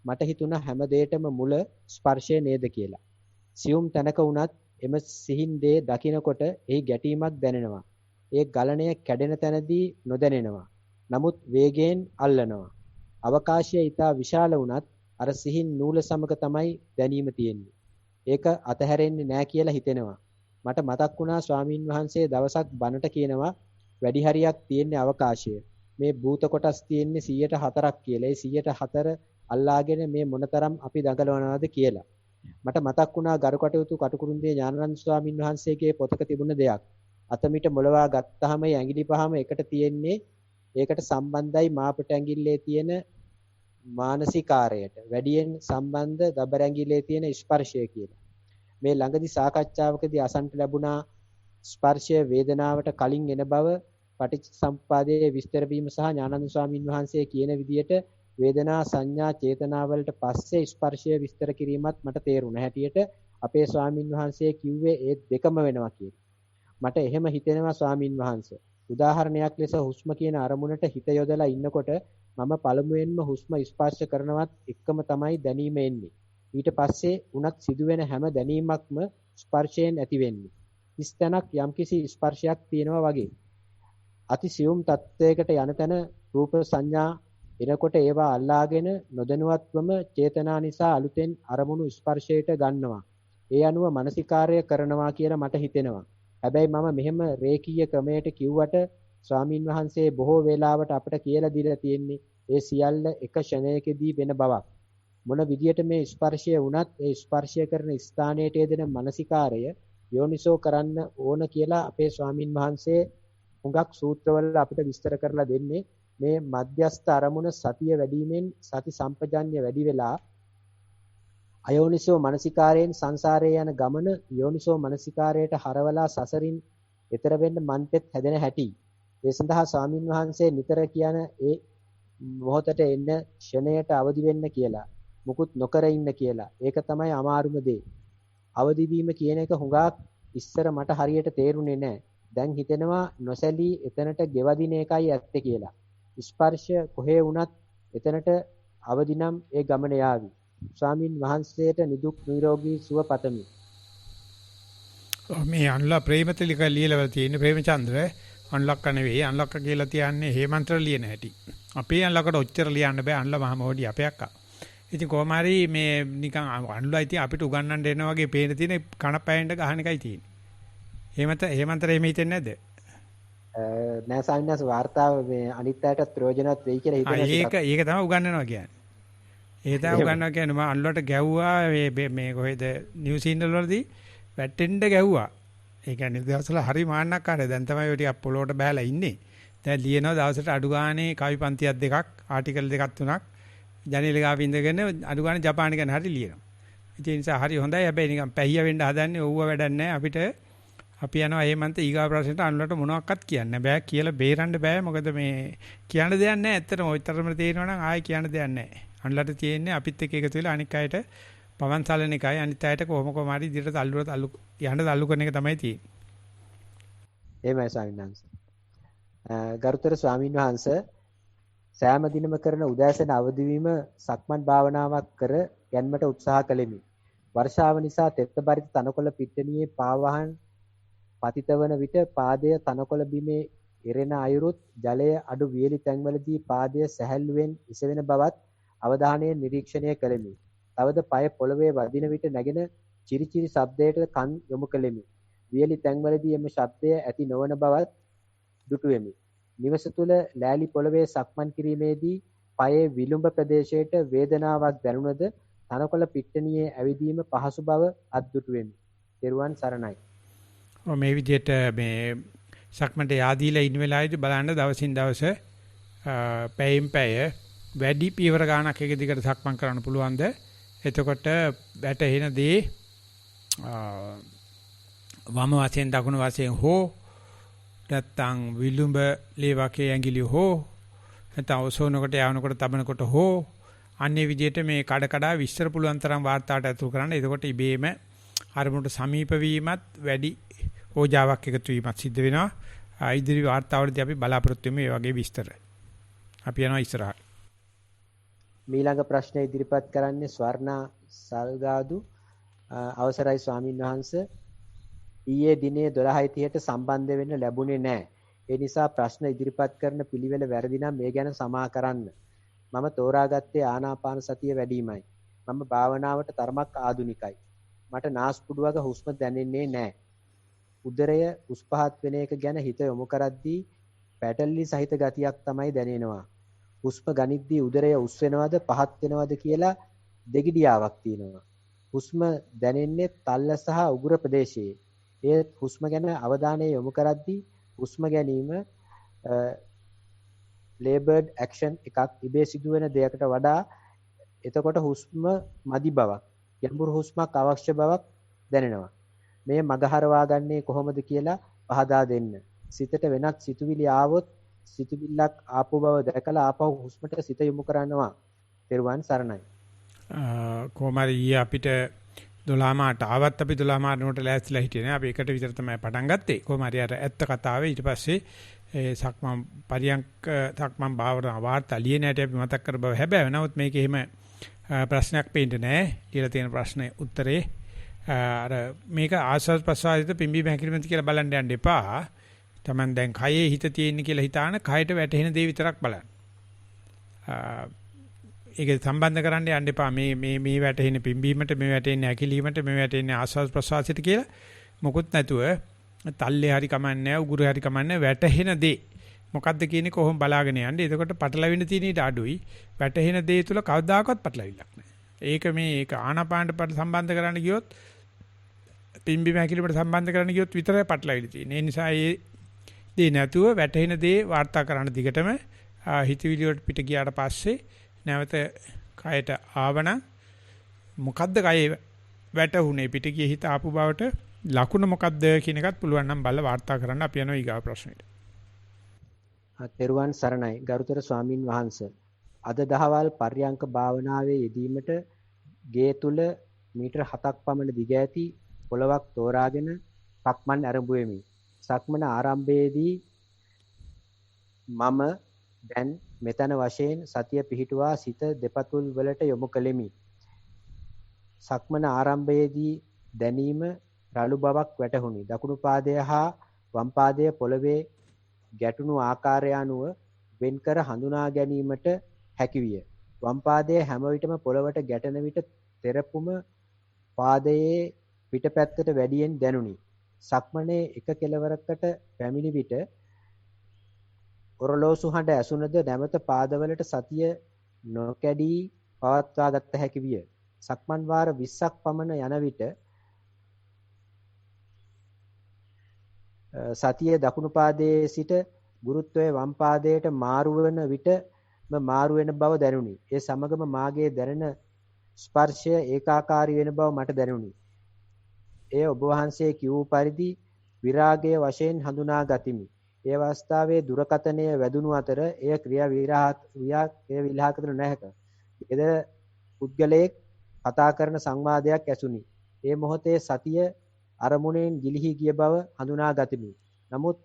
මට හිතුණා හැම දෙයකම මුල ස්පර්ශය නේද කියලා. සියුම් තැනක වුණත් එම සිහින් දේ දකිනකොට එහි ගැටීමක් දැනෙනවා. ඒ ගලණය කැඩෙන තැනදී නොදැනෙනවා. නමුත් වේගයෙන් අල්ලනවා. අවකාශය ඊටා විශාල වුණත් අර සිහින් නූල සමග තමයි දැනීම තියෙන්නේ. ඒක අතහැරෙන්නේ නැහැ කියලා හිතෙනවා. මට මතක් වුණා ස්වාමින් වහන්සේ දවසක් බණට කියනවා වැඩි හරියක් තියෙන්නේ අවකාශය. මේ භූත කොටස් තියෙන්නේ 104ක් කියලා. ඒ 104 අල්ලාගෙන මේ මොනතරම් අපි දඟලනවාද කියලා. මට මතක් වුණා ගරු කටයුතු කටුකුරුන්දී ඥානানন্দ ස්වාමින් වහන්සේගේ පොතක තිබුණ දෙයක්. අතමිට මොලවා ගත්තාම ඇඟිලි පහම එකට තියෙන්නේ ඒකට සම්බන්ධයි මාපට ඇඟිල්ලේ තියෙන මානසිකාරයට. වැඩියෙන් සම්බන්ධ දබර ඇඟිල්ලේ තියෙන ස්පර්ශය කියලා. මේ ළඟදි සාකච්ඡාවකදී අසන්ට ලැබුණා ස්පර්ශය වේදනාවට කලින් එන බව පටිච්චසමුප්පාදයේ විස්තර වීම සහ ඥානানন্দ ස්වාමින් වහන්සේ කියන විදිහට වේදනා සංඥා චේතනා වලට පස්සේ ස්පර්ශය විස්තර කිරීමත් මට තේරුණා. හැටියට අපේ ස්වාමින් වහන්සේ කිව්වේ ඒ දෙකම වෙනවා කියලා. මට එහෙම හිතෙනවා ස්වාමින් වහන්සේ. උදාහරණයක් ලෙස හුස්ම කියන අරමුණට හිත යොදලා ඉන්නකොට මම පළමුවෙන්ම හුස්ම ස්පර්ශ කරනවත් එක්කම තමයි දැනීම එන්නේ. ඊට පස්සේ උනත් සිදුවෙන හැම දැනීමක්ම ස්පර්ශයෙන් ඇති වෙන්නේ. ඉස්තනක් යම්කිසි ස්පර්ශයක් තියෙනවා වගේ. අතිසියුම් තත්වයකට යන තැන රූප සංඥා එනකොට ඒවා අල්ලාගෙන නොදැනුවත්වම චේතනා නිසා අලුතෙන් අරමුණු ස්පර්ශයට ගන්නවා. ඒ අනුව මානසිකාර්ය කරනවා කියලා මට හිතෙනවා. හැබැයි මම මෙහෙම රේඛීය ක්‍රමයට කිව්වට ස්වාමින් වහන්සේ බොහෝ වෙලාවට අපට කියලා දීලා තියෙන්නේ ඒ සියල්ල එක ෂණයකදී වෙන බවක්. මොන විදියට මේ ස්පර්ශය වුණත් ඒ ස්පර්ශය කරන ස්ථානයට යෙදෙන මානසිකාර්ය යෝනිසෝ කරන්න ඕන කියලා අපේ ස්වාමින් වහන්සේ හුඟක් සූත්‍රවල අපිට විස්තර කරලා දෙන්නේ. මේ මධ්‍යස්ථ අරමුණ සතිය වැඩිවීමෙන් සති සම්පජාඤ්ඤය වැඩි වෙලා අයෝනිසෝ මනසිකාරයෙන් සංසාරයේ යන ගමන යෝනිසෝ මනසිකාරයට හරවලා සසරින් එතර වෙන්න මන්තෙත් හැදෙන හැටි. ඒ සඳහා ස්වාමින් වහන්සේ නිතර කියන ඒ මොහොතට එන්න ක්ෂණයට අවදි වෙන්න කියලා. මුකුත් නොකර ඉන්න කියලා. ඒක තමයි අමාරුම දේ. අවදි වීම කියන එක හුඟක් ඉස්සර මට හරියට තේරුනේ නැහැ. දැන් හිතෙනවා නොසැලී එතනට ගෙවදින එකයි ඇත්තේ කියලා. ස්පර්ශ කොහේ වුණත් එතනට අවදිනම් ඒ ගමන යාවි. ස්වාමින් වහන්සේට නිදුක් නිරෝගී සුව පතමි. මේ අන්ලා ප්‍රේමතිලික ලියලා තියෙන ප්‍රේමචන්ද්‍ර අන්ලක්ක නෙවෙයි අන්ලක්ක කියලා තියන්නේ හේමන්ත්‍ර ලියන හැටි. අපේ අන්ලකට ඔච්චර ලියන්න බෑ අන්ලා මහමෝඩි අපේ අක්කා. ඉතින් කොහොම හරි මේ නිකන් අන්ලා ඉතින් අපිට උගන්වන්න එන වගේ පේන තියෙන කණපෑයෙන්ද ගහන එකයි තියෙන්නේ. හේමන්ත්‍ර එහෙම හිතෙන්නේ නැද්ද? නෑ සාමිනාස් වාර්තාව මේ අනිත් අයටත් ප්‍රයෝජනවත් වෙයි කියලා හිතනවා. ඒක තමයි උගන්වනවා කියන්නේ. ඒ තමයි උගන්වනවා කියන්නේ මම අන්ලට ගැව්වා මේ කොහෙද නිව්සීලන්ත වලදී වැටෙන්න ගැව්වා. ඒ කියන්නේ දවස්වල හරි මාන්නක්කාරයි. දැන් තමයි ඔය ටික පොළොවට බහැලා ඉන්නේ. දැන් ලියනවා දවසට අඩු ගානේ කවි පන්තියක් දෙකක්, ආටිකල් දෙකක් තුනක් ජනේල ගාව ඉඳගෙන අඩු ගානේ ජපානි ගැන හරි ලියනවා. ඒ නිසා හරි හොඳයි. හැබැයි නිකන් පැහිය වෙන්න හදන්නේ ඕව වැඩක් නැහැ. අපිට අපි යනවා හේමන්ත ඊගා ප්‍රශ්නෙට අනුලට මොනවක්වත් කියන්න බෑ කියලා බේරන්න බෑ. මොකද මේ කියන්න දෙයක් නැහැ. ඇත්තටම ওই තරමට තේරෙනවා නම් ආයෙ කියන්න දෙයක් නැහැ. අනුලට තියෙන්නේ අපිත් එක්ක එකතු වෙලා අනික් අයට පවන් සලන එකයි අනිත් අයට කොහොම හරි ඉදිරියට යන්න තල්ලු කරන එක තමයි තියෙන්නේ. එහෙමයි ස්වාමීන් වහන්සේ. ගරුතර ස්වාමීන් වහන්සේ සෑම දිනම කරන උදෑසන අවදිවීම සක්මන් භාවනාවක් කර යන්නට උත්සාහ කළෙමි. වර්ෂාව නිසා තෙත්ත බරිත තනකොළ පිට්ටනියේ පාවහන් පතිතවන විට පාදය තනකොළ බිමේ එරෙන අයුරුත් ජලය අඩු වියලි තැන්වලදී පාදය සැහැල්ලුවෙන් ඉසවෙන බවත් අවධානයෙන් නිරීක්ෂණය කළෙමි. තවද පය පොළවේ වදින විට නැගෙන චිරිචිරි ශබ්දයට කන් යොමු කළෙමි. වියලි තැන්වලදී එම ශබ්දය ඇති නොවන බවත් දුටුවෙමි. නිවස තුල ලෑලි පොළවේ සක්මන් කිරීමේදී පයේ විලුඹ ප්‍රදේශයට වේදනාවක් දැනුණද තනකොළ පිට්ටනියේ ඇවිදීම පහසු බව අත්දුටුවෙමි. ත්වන් සරණයි. මේ විදිහට මේ සක්මන්ට යාදීලා ඉන්න වෙලාවේදී බලන්න දවසින් දවස පැයෙන් පැය වැඩි පියවර ගානක් එක දිගට සක්මන් කරන්න පුළුවන්ද? එතකොට වැටෙන දේ වම වශයෙන් දකුණු වශයෙන් හෝ නැත්නම් විලුඹ ලේවකේ ඇඟිලි හෝ නැත්නම් ඔසෝනකට යවනකොට තබනකොට හෝ අන්නේ විදිහට මේ කඩ විස්තර පුළුවන් තරම් වාර්තාවට ඇතුළු කරන්න. එතකොට ඉබේම අරමුණට සමීප වීමත් වැඩි ඕජාවක් එකතු වීමත් සිද්ධ වෙනවා. ඉදිරි වාර්තාවලදී අපි බලාපොරොත්තු වෙමු මේ වගේ විස්තර. අපි යනවා ඉස්සරහට. මීළඟ ප්‍රශ්න ඉදිරිපත් කරන්නේ ස්වර්ණා සල්ගාදු. අවසරයි ස්වාමින් වහන්සේ. ඊයේ දිනේ 12:30ට සම්බන්ධ වෙන්න ලැබුණේ නැහැ. ඒ නිසා ප්‍රශ්න ඉදිරිපත් කරන පිළිවෙල වැරදි නම් මේ ගැන සමා කරන්න. මම තෝරාගත්තේ ආනාපාන සතිය වැඩිමයි. මම භාවනාවට තරමක් ආධුනිකයි. මට නාස්පුඩු වගේ හුස්ම දැනෙන්නේ නැහැ. උදරය උස් පහත් වෙන එක ගැන හිත යොමු කරද්දී පැටලි සහිත ගතියක් තමයි දැනෙනවා. හුස්ම ගනිද්දී උදරය උස් වෙනවද පහත් වෙනවද කියලා දෙගිඩියාවක් තියෙනවා. හුස්ම දැනෙන්නේ තල්ල සහ උගුර ප්‍රදේශයේ. ඒ හුස්ම ගැන අවධානය යොමු කරද්දී හුස්ම ගැනීම ලේබර්ඩ් ඇක්ෂන් එකක් ඉබේ සිදුවෙන දෙයකට වඩා එතකොට හුස්ම මදි බවක් ගැඹුරු හුස්මක් අවශ්‍ය බවක් දැනෙනවා. මේ මගහරවා ගන්නේ කොහොමද කියලා පහදා දෙන්න. සිතට වෙනත් සිතුවිලි ආවොත් සිතුවිල්ලක් ආපු බව දැකලා ආපහු හුස්මට සිත යොමු කරනවා. ත්වන් සරණයි. කොමාරී අපිට 12 මාට ආවත් අපි 12 මාට ලෑස්තිලා හිටියේ නෑ. අපි එකට විතර තමයි පටන් ගත්තේ. කොමාරී අර ඇත්ත කතාවේ ඊට පස්සේ ඒ සක්මන් පරියන්ක සක්මන් භාවනා වාර්තා ලියනට අපි මතක් කර බව හැබැයි නමුත් මේක එහෙම ප්‍රශ්නයක් පේන්නේ නෑ. කියලා තියෙන ප්‍රශ්නේ උත්තරේ අර මේක ආස්වාද ප්‍රසආදිත පිම්බි මහැකිලිමත් කියලා බලන්න යන්න එපා. Taman දැන් කයේ හිත තියෙන කියලා හිතාන කයට වැටෙන දේ විතරක් බලන්න. ඒක සම්බන්ධ කරන්න යන්න එපා. මේ වැටෙන පිම්බීමට මේ වැටෙන ඇකිලීමට මේ වැටෙන ආස්වාද ප්‍රසආසිත කියලා මොකුත් නැතුව තල්ලේ හරි කමන්නේ උගුරේ හරි කමන්නේ වැටෙන දේ මොකද්ද කියන්නේ කොහොම බලාගෙන යන්නේ. එතකොට පටලවින්න තියෙන ඊට අඩුයි. වැටෙන දේ තුල කවදාකවත් පටලවිල්ලක් නැහැ. ඒක ආනාපානට සම්බන්ධ කරන්න ගියොත් පිම්බි මහැකිලිමට සම්බන්ධ කරන්න ගියොත් විතරයි පටලවිලි තියෙන්නේ. ඒ නිසා ඒ දේ නැතුව වැටෙන දේ වාර්තා කරන්න දිගටම හිතවිලි වලට පිට ගියාට පස්සේ නැවත කයට ආවන මොකද්ද කයේ වැටුනේ පිට ගියේ හිත ආපු බවට ලකුණ මොකද්ද කියන එකත් පුළුවන් නම් බලලා වාර්තා කරන්න. අපි යනවා ඊගා ප්‍රශ්නෙට. ත්වන් සරණයි ගරුතර ස්වාමින් වහන්සේ. අද දහවල් පර්යංක භාවනාවේ යෙදීමට ගේ තුල මීටර 7ක් පමණ දිග ඇති පොළවක් තෝරාගෙන සක්මන් ආරම්භ වෙමි. සක්මන ආරම්භයේදී මම දැන් මෙතන වශයෙන් සතිය පිහිටුවා සිත දෙපතුල් වලට යොමු කළෙමි. සක්මන ආරම්භයේදී දැනීම රළු බවක් වැටහුණි. දකුණු පාදය හා වම් පාදය පොළවේ ගැටුණු ආකාරය අනුව වෙන්කර හඳුනා ගැනීමට හැකිවිය. වම් පාදයේ හැම විටම පොළවට ගැටෙන විට තෙරපුම පාදයේ පිටපැත්තට වැඩියෙන් දැනුනි. සක්මනේ එක කෙළවරකට පැමිණි විට ඔරලෝසු හඬ ඇසුනද නැවත පාදවලට සතිය නොකැඩී පවත්වා ගත හැකි විය. සක්මන් වාර 20ක් පමණ යන විට සතිය දකුණු පාදයේ සිට ගුරුත්වය වම් පාදයට මාරු වන විටම මාරු වෙන බව දැනුනි. ඒ සමගම මාගේ දැනෙන ස්පර්ශය ඒකාකාරී වෙන බව මට දැනුනි. එය ඔබ වහන්සේ කිව් පරිදි විරාගය වශයෙන් හඳුනා ගතිමි. ඒ අවස්ථාවේ දුරකථනය වැදුණු අතර එය ක්‍රියා විරාහකතර නැහැක. එද පුද්ගලයෙක් කතා කරන සංවාදයක් ඇසුනි. ඒ මොහොතේ සතිය අරමුණෙන් ගිලිහි ගිය බව හඳුනා ගතිමි. නමුත්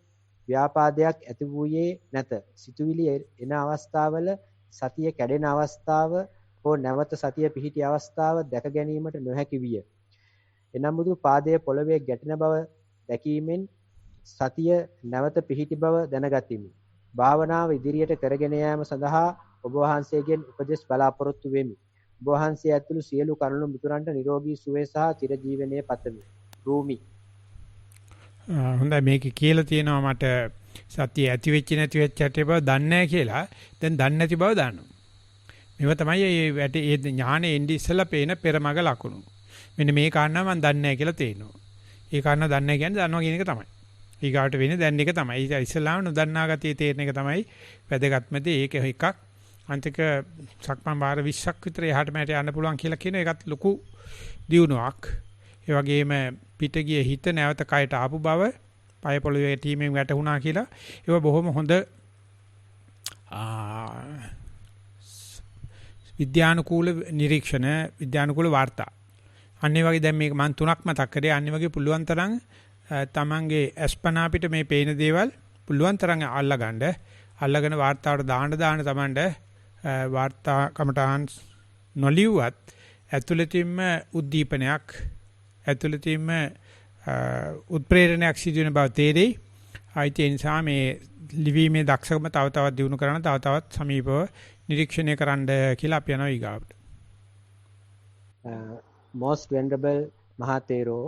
ව්‍යාපාදයක් ඇති වූයේ නැත. සිතුවිලි එන අවස්ථාවල සතිය කැඩෙන අවස්ථාව හෝ නැවත සතිය පිහිටි අවස්ථාව දැක ගැනීමට නොහැකි විය. එනමුදු පාදයේ පොළවේ ගැටෙන බව දැකීමෙන් සතිය නැවත පිහිටි බව දැනගතිමි. භාවනාව ඉදිරියට කරගෙන යාම සඳහා ඔබ වහන්සේගෙන් උපදෙස් බලාපොරොත්තු වෙමි. ඔබ වහන්සේ ඇතුළු සියලු කරුණු මිතුරන්ට නිරෝගී සුවය සහ චිරජීවනයේ පතමි. රූමි. හොඳයි මේක කියලා තියෙනවා මට සතිය ඇති වෙච්ච නැති වෙච්ච හැටි බව දන්නේ නැහැ කියලා. දැන් දන්නේ නැති බව දන්නවා. මේව තමයි මේ ඥානෙ එන්නේ ඉස්සලා පේන පෙරමග ලකුණු. මෙන්න මේ කාරණා මම දන්නේ නැහැ කියලා තේරෙනවා. ඒ කාරණා දන්නේ නැහැ කියන්නේ දන්නවා කියන එක තමයි. ඊගාවට වෙන්නේ දැන් එක තමයි. ඉස්සලාම නොදන්නා ගතිය තේරෙන එක තමයි වැදගත්ම දේ. ඒක එකක්. අන්තික සක්මන් වාර 20ක් විතර එහාට මෙහාට යන්න පුළුවන් කියලා කියන එකත් ලොකු දියුණුවක්. ඒ වගේම පිට ගිය හිත නැවත කයට ආපු බව, පය පොළවේ ටීමෙන් වැටුණා කියලා ඒක බොහොම හොඳ විද්‍යානුකූල නිරීක්ෂණ, විද්‍යානුකූල වාර්තා. අනිත් වගේ දැන් මේක මම තුනක් මතක් කරේ. අනිත් වගේ පුළුවන් තරම් තමන්ගේ අස්පනා පිට මේ පේන දේවල් පුළුවන් තරම් අල්ලගෙන වාර්තාවට දාන්න තමන්ට වාර්තා කමටහන් නොලියුවත් ඇතුළතින්ම උද්දීපනයක් ඇතුළතින්ම උත්ප්‍රේරණයක් සිදු වෙන බව තේරෙයි. ඒ නිසා මේ ලිවීමේ දක්ෂකම තව තවත් දියුණු කරන්න තව තවත් සමීපව නිරීක්ෂණය කරන්න කියලා අපි යනවා ඊගාවට. Most Venerable Mahathero,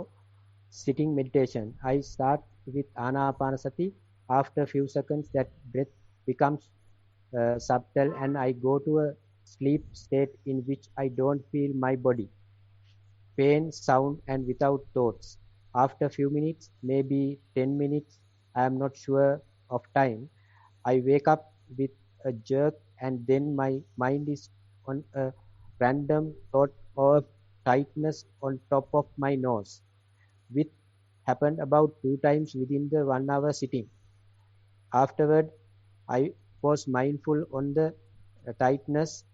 sitting meditation. I start with Anapanasati. After a few seconds, that breath becomes subtle and I go to a sleep state in which I don't feel my body, pain, sound, and without thoughts. After a few minutes, maybe 10 minutes, I am not sure of time, I wake up with a jerk and then my mind is on a random thought of tightness on top of my nose, which happened about 2 times within the 1 hour sitting. Afterward, I was mindful on the tightness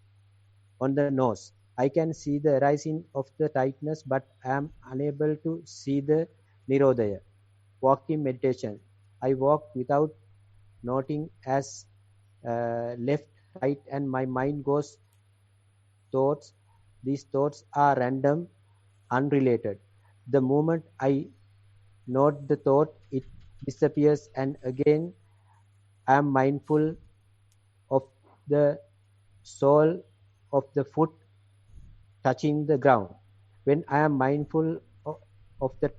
on the nose. I can see the rising of the tightness, but I am unable to see the Nirodhaya. Walking meditation. I walk without noting as left, right, and my mind goes thoughts. These thoughts are random, unrelated. The moment I note the thought, it disappears, and again I am mindful of the sole of the foot touching the ground. When I am mindful of the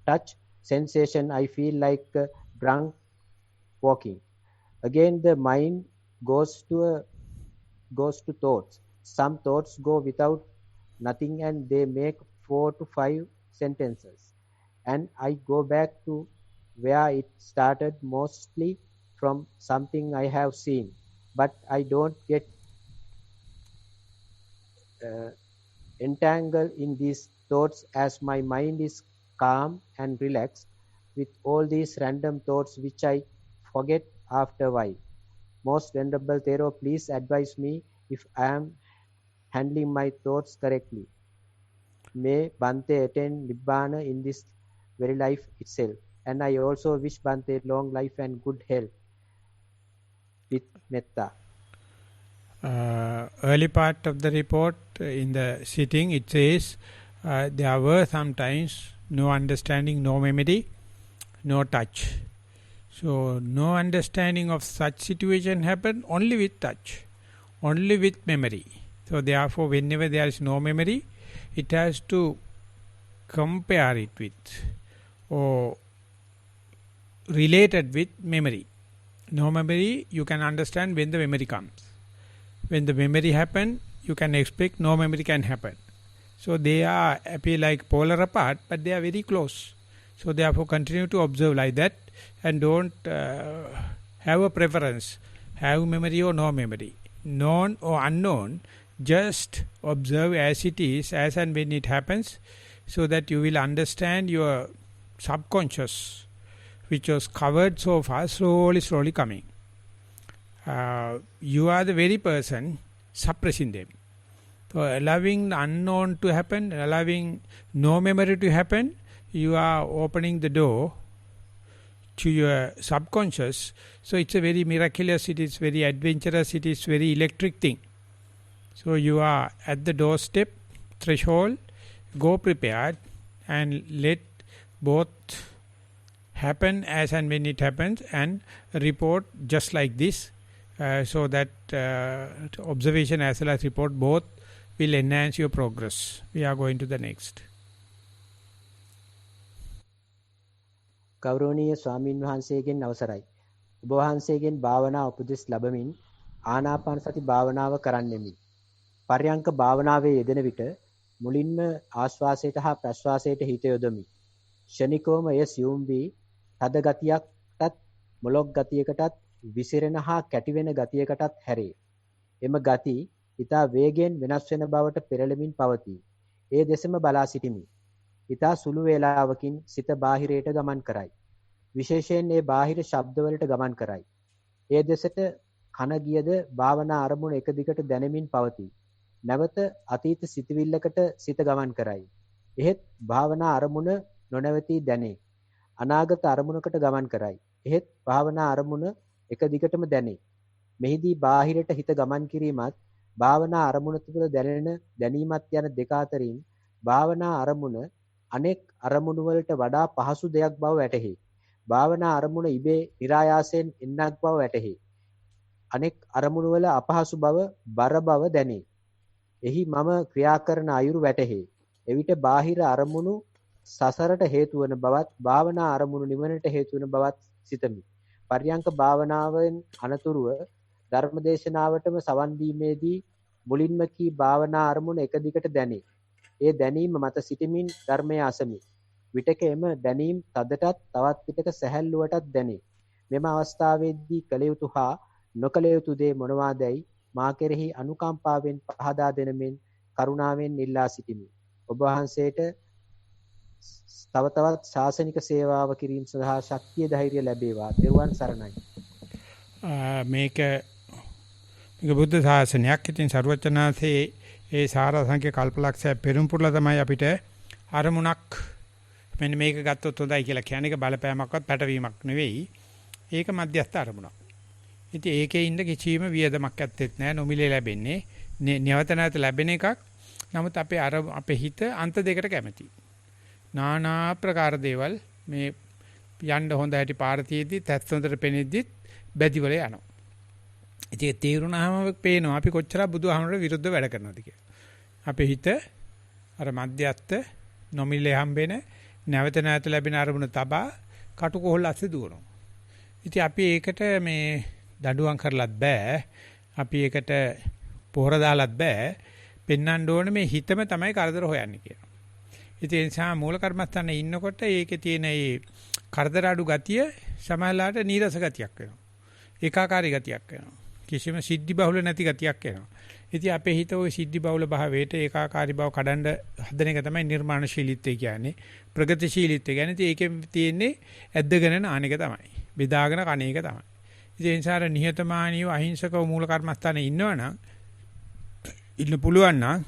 touch sensation, I feel like a drunk walking. Again, the mind goes to thoughts. Some thoughts go without nothing and they make 4 to 5 sentences. And I go back to where it started, mostly from something I have seen. But I don't get entangled in these thoughts as my mind is calm and relaxed with all these random thoughts which I forget after a while. Most Venerable Thero, please advise me if I am handling my thoughts correctly. May Bhante attain Nibbana in this very life itself. and I also wish Bante long life and good health with metta. Early part of the report in the sitting, it says there were sometimes no understanding, no memory, no touch. So no understanding of such situation happen only with touch, only with memory. So therefore, whenever there is no memory, it has to compare it with or related with memory. No memory, you can understand when the memory comes. When the memory happen, you can expect no memory can happen. So they are appear like polar apart, but they are very close. So therefore continue to observe like that and don't have a preference, have memory or no memory. Known or unknown, just observe as it is, as and when it happens, so that you will understand your subconscious, which was covered so far, slowly coming. You are the very person suppressing them. So allowing the unknown to happen, allowing no memory to happen, you are opening the door to your subconscious. So it's a very miraculous, it is very adventurous, it is very electric thing. So you are at the doorstep, threshold, go prepared and let both happen as and when it happens and report just like this, so that observation as well as report both will enhance your progress. We are going to the next. ගෞරවනීය ස්වාමින් වහන්සේගෙන් අවසරයි. ඔබ වහන්සේගෙන් භාවනා උපදෙස් ලැබමින් ආනාපාන සති භාවනාව කරන්නෙමි. පර්යංක භාවනාවේ යෙදෙන විට මුලින්ම ආශ්වාසයට හා ප්‍රශ්වාසයට හිත යොදමි. ක්ෂණිකවම එය සියුම් වී තද ගතියකටත් මොලොක් ගතියකටත් විසිරෙන හා කැටිවෙන ගතියකටත් හැරේ. එම ගති ඊතා වේගයෙන් වෙනස් වෙන බවට පෙරළමින් පවතී. ඒ දෙසම බලා සිටිමි. ඊතා සුළු වේලාවකින් සිත බාහිරයට ගමන් කරයි. විශේෂයෙන් ඒ බාහිර ශබ්දවලට ගමන් කරයි. ඒ දෙසට කන ගියද භාවනා අරමුණ එක දිගට දැනෙමින් පවතී. නැවත අතීත සිතවිල්ලකට සිත ගමන් කරයි. එහෙත් භාවනා අරමුණ නොනවතී දැනේ. අනාගත අරමුණකට ගමන් කරයි. එහෙත් භාවනා අරමුණ එක දිගටම දැනේ. මෙහිදී බාහිරට හිත ගමන් කිරීමත් භාවනා අරමුණ තුළ දැනෙන දැනීමත් යන දෙක අතරින් භාවනා අරමුණ අනෙක් අරමුණු වලට වඩා පහසු දෙයක් බව වැටහි. භාවනා අරමුණ ඉබේ નિરાයාසයෙන් එන්නක් බව වැටහි. අනෙක් අරමුණු වල අපහසු බව, බර බව දැනේ. එහි මම ක්‍රියා කරන අයුරු වැටහි. එවිට බාහිර අරමුණු සසරට හේතු වන බවත්, භාවනා අරමුණු නිවනට හේතු වන බවත් සිතමි. පර්යංක භාවනාවෙන් අනතුරුව ධර්මදේශනාවටම සවන් දීමේදී මුලින්ම කී භාවනා අරමුණ එක දිගට දැනේ. ඒ දැනීම මත සිටමින් ධර්මය අසමි. විටක එම දැනීම තදටත් තවත් විටක සැහැල්ලුවටත් දැනේ. මෙම අවස්ථාවේදී කළ යුතු හා නොකළ යුතු දේ මොනවාදයි මා කෙරෙහි අනුකම්පාවෙන් පහදා දෙනමින් කරුණාවෙන් ඉල්ලා සිටිමි. ඔබ වහන්සේට තව තවත් ශාසනික සේවාව කිරීම සඳහා ශක්තිය ධෛර්යය ලැබේවා. ත්වන් සරණයි. මේක බුද්ධ ශාසනයක්. ඉතින් සර්වචනාසේ ඒ සාරාංශික කල්පලක්ෂය පෙරම්පුරලා තමයි අපිට අරමුණක් මෙන්න මේක ගත්තොත් හොඳයි කියලා කියන එක බලපෑමක්වත් පැටවීමක් නෙවෙයි. ඒක මධ්‍යස්ථ අරමුණක්. ඉතින් ඒකේ ඉන්න කිසිම වියදමක් ඇත්තෙත් නැහැ. නොමිලේ ලැබෙන්නේ. නැවත නැවත ලැබෙන එකක්. නමුත් අපේ හිත අන්ත දෙකට කැමතියි. නානා ප්‍රකාර දේවල් මේ යන්න හොඳ හැටි පාරතියෙදි තැත් හොඳට පෙනෙද්දිත් බැදිවල යනවා. ඉතින් ඒ තීරුණාම පේනවා අපි කොච්චර බුදුහාමරට විරුද්ධ වැඩ කරනවද කියලා. අපේ හිත අර මධ්‍යස්ථ නොමිලේ හම්බෙන නැවත නැවත ලැබෙන අරමුණ තබා කටුකොහල් ඇස්සේ දුවනවා. ඉතින් අපි ඒකට මේ දඬුවම් කරලත් බෑ. අපි ඒකට පොහොර දාලත් බෑ. පෙන්වන්න ඕනේ මේ හිතම තමයි කරදර හොයන්නේ කියලා. ඉතින් ඒ නිසා මූල කර්මස්ථානේ ඉන්නකොට ඒකේ තියෙන මේ කරදර අඩු ගතිය සමාහලාට නීරස ගතියක් වෙනවා. ඒකාකාරී ගතියක් වෙනවා. කිසිම සිද්ධි බහුල නැති ගතියක් එනවා. ඉතින් අපේ හිත ওই සිද්ධි බහුල භාවයට ඒකාකාරී බව කඩන්න හදන එක තමයි නිර්මාණශීලීත්වය කියන්නේ. ප්‍රගතිශීලීත්වය කියන්නේ. ඉතින් ඒකෙන් තියෙන්නේ ඇද්දගෙන නාන එක තමයි. බෙදාගෙන කණ එක තමයි. ඉතින් ඒ නිසා නිහතමානීව අහිංසකව මූල කර්මස්ථානේ ඉන්නවනම් ඉන්න පුළුවන් නම්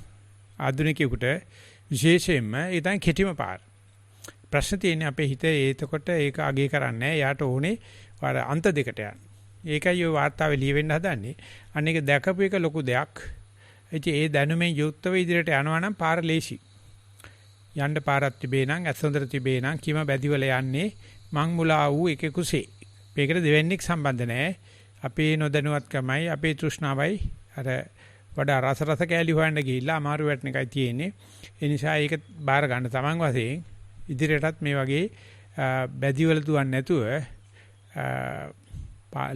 ආධුනිකයෙකුට විශේෂයෙන්ම ඒ තමයි කෙටිම පාර. ප්‍රශ්න තියෙන්නේ අපේ හිතේ ඒතකොට ඒක අගේ කරන්නේ නැහැ. යාට ඕනේ අර අන්ත දෙකට යන්න. ඒකයි ඔය වාර්තාවේ ලියවෙන්න හදන්නේ. අන්න ඒක දැකපු එක ලොකු දෙයක්. ඉතින් ඒ දැනුමෙන් යුක්තව ඉදිරියට යනවා නම් පාර ලේසි. යන්න පාරක් තිබේ නම් ඇසොඳර තිබේ නම් කිම බැදිවල යන්නේ මං මුලා වූ එකේ කුසේ. මේකට දෙවන්නේක් සම්බන්ධ නැහැ. අපේ නොදැනුවත්කමයි අපේ තෘෂ්ණාවයි අර වඩා රස කෑලි හොයන්න ගිහිල්ලා අමාරු වැටෙන එකයි තියෙන්නේ. ඒ නිසා ඒක බාර ගන්න තමන් වශයෙන් ඉදිරියටත් මේ වගේ බැදිවල දුවන්නේ නැතුව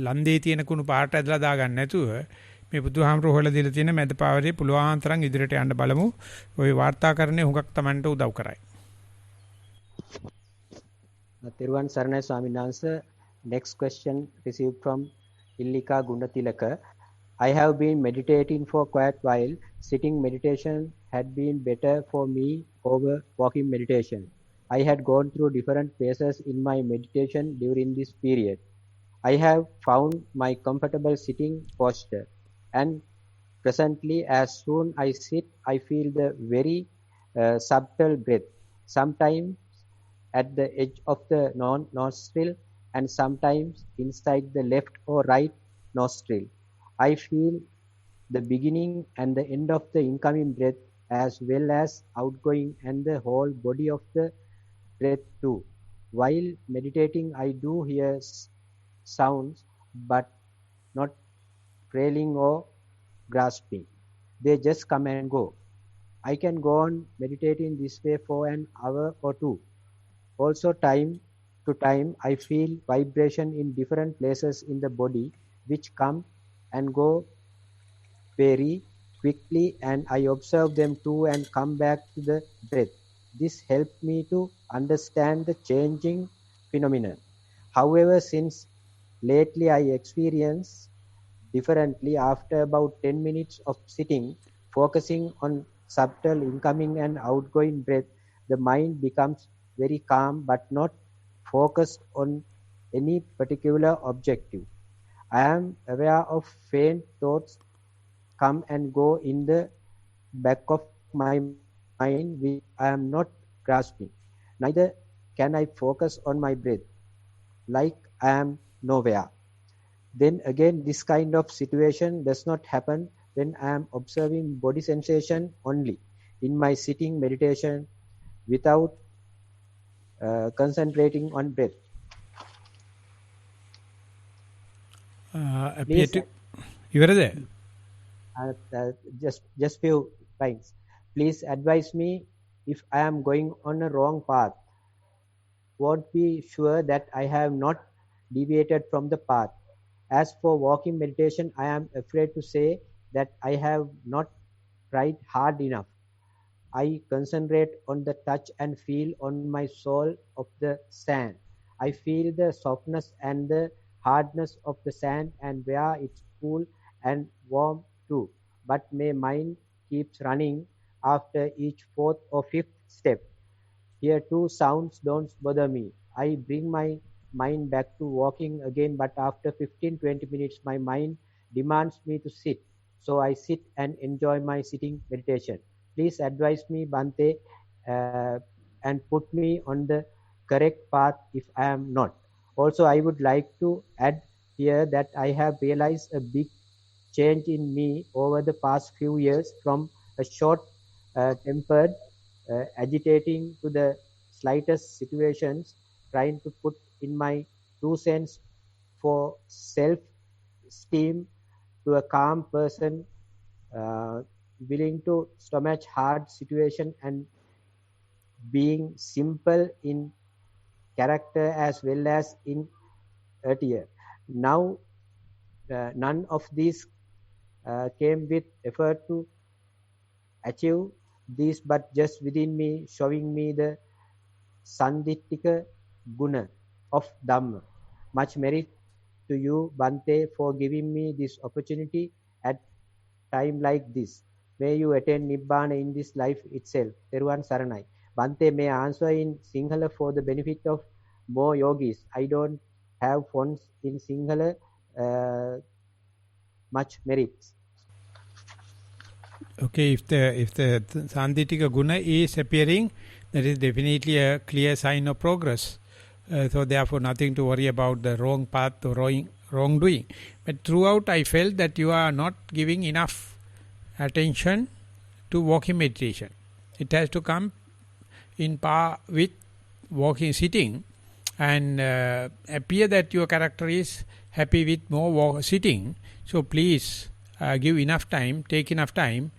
ලන්දේ තියෙන කුණු පාට ඇදලා දාගන්න නැතුව මේ බුදුහාමරෝ හොයලා දීලා තියෙන මැද පාවරේ පුළුවන් තරම් ඉදිරියට යන්න බලමු. ওই වාර්තාකරණය හුඟක් Tamanට උදව් කරයි. Thiruvan Saranai Swamin Wහන්සේ. Next question received from Illika Gunatilaka. I have been meditating for quite a while. Sitting meditation had been better for me over walking meditation. I had gone through different phases in my meditation during this period. I have found my comfortable sitting posture, and presently as soon I sit, I feel the very subtle breath, sometimes at the edge of the nostril and sometimes inside the left or right nostril. I feel the beginning and the end of the incoming breath as well as outgoing and the whole body of the breath too. While meditating, I do hear sounds but not trailing or grasping. They just come and go. I can go on meditating this way for an hour or two. Also, time to time, I feel vibration in different places in the body which come and go very quickly, and I observe them too and come back to the breath. This helped me to understand the changing phenomenon. However, since lately I experience differently after about 10 minutes of sitting, focusing on subtle incoming and outgoing breath, the mind becomes very calm but not focused on any particular objective. I am aware of faint thoughts come and go in the back of my mind which I am not grasping. Neither can I focus on my breath, like I am nowhere. Then again, this kind of situation does not happen when I am observing body sensation only in my sitting meditation without concentrating on breath. ඉවරද? Just few lines. Please advise me if I am going on a wrong path. Won't be sure that I have not deviated from the path. As for walking meditation, I am afraid to say that I have not tried hard enough. I concentrate on the touch and feel on my sole of the sand. I feel the softness and the hardness of the sand and where it's cool and warm too. But my mind keeps running after each fourth or fifth step. Here too sounds don't bother me. I bring my mind back to walking again, but after 15-20 minutes my mind demands me to sit. So I sit and enjoy my sitting meditation. Please advise me, Bhante, and put me on the correct path if I am not. Also, I would like to add here that I have realized a big change in me over the past few years from a short-tempered, agitating to the slightest situations, trying to put in my 2 cents for self-esteem to a calm person, willing to stomach hard situation and being simple in character as well as in attitude. Now, none of these came with effort to achieve this, but just within me, showing me the Sandittika Guna of Dhamma. Much merit to you, Bhante, for giving me this opportunity at time like this. May you attain Nibbana in this life itself. Thiruvan Saranai. Bhante, may I answer in Sinhala for the benefit of more yogis. I don't have fonts in Sinhala. Much merits. Okay, if the Sandhitika guna is appearing, that is definitely a clear sign of progress. So therefore, nothing to worry about the wrong path or wrongdoing. But throughout, I felt that you are not giving enough attention to walking meditation. It has to come in par with walking, sitting, and appear that your character is happy with more sitting. So please give enough time, take enough time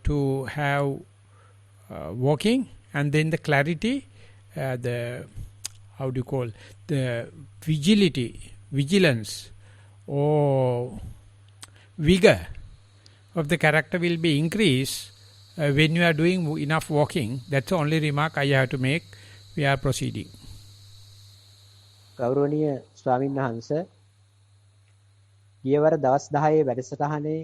to have walking, and then the clarity, the how do you call the vigilance or vigor of the character will be increased when you are doing enough walking. That's the only remark I have to make. We are proceeding. ගෞරවනීය ස්වාමීන් වහන්සේ ගියවර දවස් 10 වැඩසටහනේ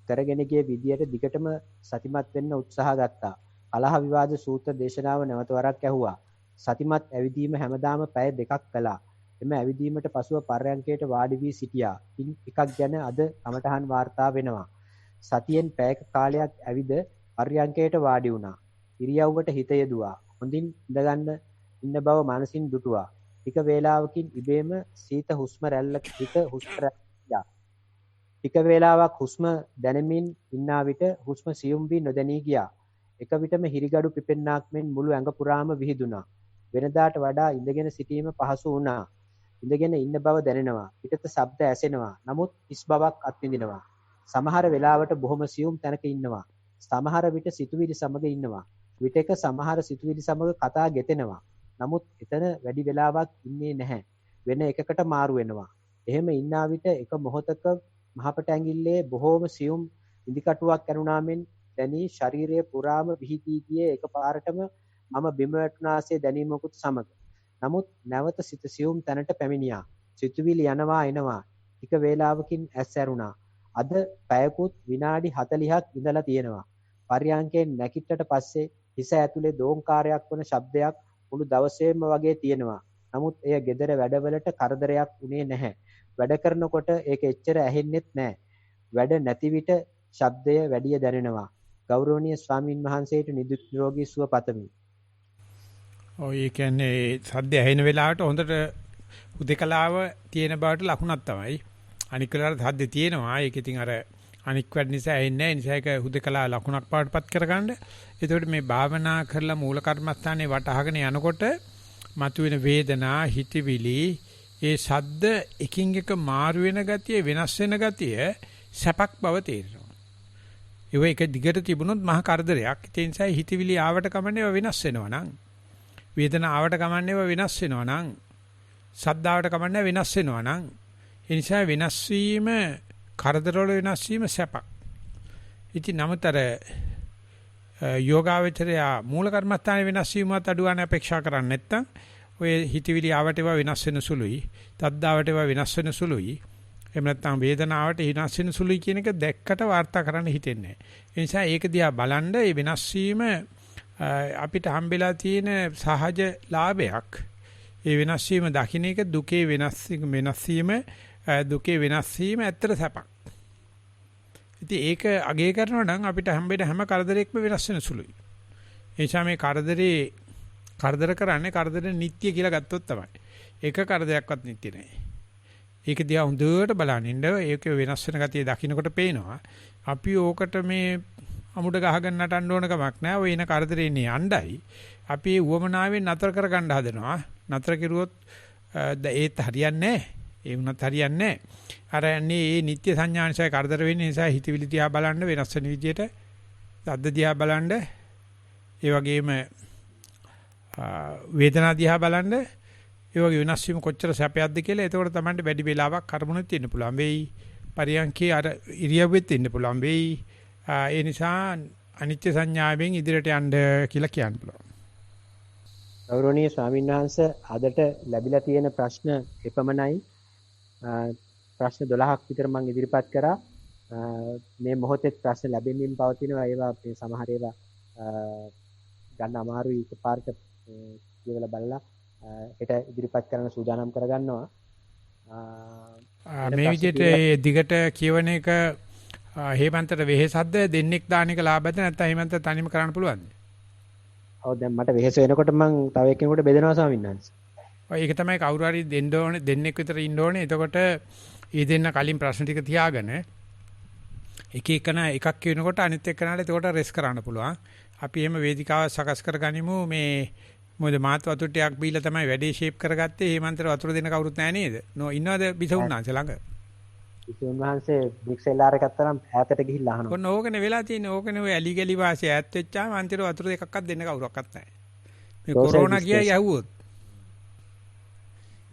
කරගෙන ගිය විදියට දිගටම සතිමත් වෙන්න උත්සාහ ගත්තා. කලහ විවාද සූත්‍ර දේශනාව නැවත වරක් ඇහුවා. සතිමත් ඇවිදීම හැමදාම පැය 2ක් කළා. එම ඇවිදීමට පසුව පර්යංකයට වාඩි වී සිටියා. ඉන් එකක් ගැන අද කමඨහන් වාර්තා වෙනවා. සතියෙන් පැයක කාලයක් ඇවිද පර්යංකයට වාඩි වුණා. ඉරියව්වට හිත යෙදුවා. හොඳින් ඉඳගන්න ඉන්න බව මනසින් දුටුවා. ටික වේලාවකින් ඉබේම සීත හුස්ම රැල්ලක හිත හුස්ම රැල්ලා. ටික වේලාවක් හුස්ම දැනෙමින් ඉන්නා විට හුස්ම සියුම් වී නොදැනී ගියා. එක විටම හිරිගඩු පිපෙන්නාක් මෙන් මුළු ඇඟ පුරාම විහිදුණා. වෙනදාට වඩා ඉඳගෙන සිටීම පහසු වුණා. ඉඳගෙන ඉන්න බව දැනෙනවා. පිටත ශබ්ද ඇසෙනවා. නමුත් හිස් බවක් අත්විඳිනවා. සමහර වෙලාවට බොහොම සියුම් තැනක ඉන්නවා. සමහර විට සිතුවිලි සමග ඉන්නවා. විටක සමහර සිතුවිලි සමග කතා ගෙතෙනවා. නමුත් එතන වැඩි වෙලාවක් ඉන්නේ නැහැ. වෙන එකකට මාරු වෙනවා. එහෙම ඉන්නා විට එක මොහොතක මහපට ඇඟිල්ලේ බොහෝම සියුම් ඉදිකටුවක් කරුණා මෙන් දැනී ශරීරයේ පුරාම විහිදී ගියේ එකපාරටම මම බිම වැටුණාසේ දැනීමකුත් සමග. නමුත් නැවත සිත සියුම් තැනට පැමිණියා. සිතුවිලි යනවා එනවා. ටික වේලාවකින් ඇස් ඇරුණා. අද පැයකුත් විනාඩි 40ක් ඉඳලා තියෙනවා. පර්යංකයෙන් නැගිට්ටට පස්සේ හිස ඇතුලේ දෝංකාරයක් වන ශබ්දයක් මුළු දවසේම වගේ තියෙනවා. නමුත් එය gedara වැඩවලට කරදරයක් උනේ නැහැ. වැඩ කරනකොට ඒක එච්චර ඇහෙන්නෙත් නැහැ. වැඩ නැති විට ශබ්දය වැඩිය දැනෙනවා. ගෞරවනීය ස්වාමින් වහන්සේට නිරෝගී සුව පතමි. ඔය කියන්නේ සද්ද ඇහෙන වෙලාවට හොඳට හුදකලාව තියෙන බවට ලකුණක් තමයි. අනික් වෙලාවට සද්ද තියෙනවා. ඒක ඉතින් අර අනික් වැඩ නිසා ඇහෙන්නේ නැහැ. නිසා ඒක හුදකලා ලකුණක් පාටපත් කරගන්න. එතකොට මේ භාවනා කරලා මූල කර්මස්ථානේ වටහාගෙන යනකොට මතුවෙන වේදනා, හිතවිලි, ඒ සද්ද එකින් එක මාරු වෙන ගතිය, වෙනස් වෙන ගතිය සැපක් බව තේරෙනවා. ඒක දිගට තිබුණොත් මහා කරදරයක්. ඒ නිසා හිතවිලි ආවට කමන්නේ වෙනස් වෙනවා නම්, වේදනා ආවට කමන්නේ වෙනස් වෙනවා නම්, සද්ද ආවට කමන්නේ වෙනස් වෙනවා නම්, ඒ නිසා වෙනස් වීම, කරදරවල වෙනස් වීම සැපක්. ඉතින් නමතර යෝගාවචරය මූල කර්මස්ථානයේ වෙනස් වීමත් අඩුවාන අපේක්ෂා කරන්නේ නැත්නම් ඔය හිතවිලි ආවට ඒවා වෙනස් වෙන සුළුයි, තද්දාවට ඒවා වෙනස් වෙන සුළුයි, එහෙම නැත්නම් වේදනාවට වෙනස් වෙන සුළුයි කියන එක දැක්කට වාර්තා කරන්න හිතෙන්නේ නැහැ. ඒ නිසා ඒක දිහා බලන්න මේ වෙනස් වීම අපිට හම්බෙලා තියෙන සහජ ලාභයක්. ඒ වෙනස් වීම දකින්න එක දුකේ වෙනස් වීම දුකේ වෙනස් වීම ඇත්තට සැපක්. ඉතින් ඒක අගය කරනවා නම් අපිට හම්බෙන හැම කරදරයක්ම වෙනස් වෙන සුළුයි. ඒ නිසා මේ කරදර කරන්නේ කරදර නිට්ටය කියලා ගත්තොත් තමයි. ඒක කරදරයක්වත් නිට්ටය නෑ. ඒක දිහා හොඳට බලන්න ඉන්න ඒක වෙනස් වෙන ගතිය දකින්නකොට පේනවා. අපි ඕකට මේ අමුඩ ගහගෙන නටන්න ඕන කමක් නෑ. ඔය එන කරදරේ ඉන්නේ යණ්ඩයි. අපි ඒ උවමනාවෙන් නතර කරගන්න හදනවා. නතර කෙරුවොත් ඒත් හරියන්නේ නෑ. ඒ වුණත් හරියන්නේ නැහැ. අර යන්නේ මේ නිත්‍ය සංඥාංශය කරදර වෙන නිසා හිතවිලි දිහා බලන්න වෙනස් වෙන විදියට, සද්ද දිහා බලන්න, ඒ වගේම වේදනා දිහා බලන්න, ඒ වගේ වෙනස් වීම කොච්චර සැපයක්ද කියලා එතකොට තමයි වැඩි වෙලාවක් කර්මණෙත් ඉන්න පුළුවන් වෙයි. පරියන්කේ අර ඉරියව්වෙත් ඉන්න පුළුවන් වෙයි. ඒ නිසා අනිත්‍ය සංඥාවෙන් ඉදිරියට යන්න කියලා කියන්න පුළුවන්. ගෞරවනීය ස්වාමීන් වහන්සේ අදට ලැබිලා තියෙන ප්‍රශ්න එපමණයි. ප්‍රශ්න 12ක් විතර මම ඉදිරිපත් කරා. මේ මොහොතේ ප්‍රශ්න ලැබෙමින් පවතිනවා. ඒවා මේ සමහර ඒවා ගන්න අමාරුයි. එකපාරට කියලා බලලා ඒට ඉදිරිපත් කරන්න සූදානම් කරගන්නවා. මේ විදිහට දිගට කියවන එක හේමන්තට වෙහෙසක්ද දෙන්නෙක් දාන එක ලාභද නැත්නම් හේමන්ත තනියම කරන්න පුළුවන්ද? ඔව් දැන් මට වෙහෙස වෙනකොට මං තව එක්කෙනෙකුට බෙදනවා ස්වාමීන් වහන්සේ. ඔය ඒක තමයි කවුරු හරි දෙන්න ඕනේ දෙන්නෙක් විතර ඉන්න ඕනේ. එතකොට ඒ දෙන්න කලින් ප්‍රශ්න ටික තියාගෙන එක එකන එකක් කියනකොට අනිත් එක්කනට එතකොට රෙස් කරන්න පුළුවන්. අපි එහෙම වේදිකාව සකස් කරගනිමු මේ මොකද මාත් වතුර ටිකක් බීලා තමයි වැඩේ ෂේප් කරගත්තේ. හේමන්තට වතුර දෙන්න කවුරුත් නැහැ නේද? නෝ ඉන්නවද බිසවුන්නාන්සේ ළඟ? විසුණු වහන්සේ බ්‍රික්සෙල්ලාර එකක් තරම් ඈතට ගිහිල්ලා අහනවා. කොන්න ඕකනේ වෙලා තියෙන්නේ. ඕකනේ ඔය ඇලි ගලි වාසිය ඈත් වෙච්චාම අන්තිමට වතුර දෙකක්වත් දෙන්න කවුරක්වත් නැහැ. මේ කොරෝනා ගියයි ඇහුවොත්.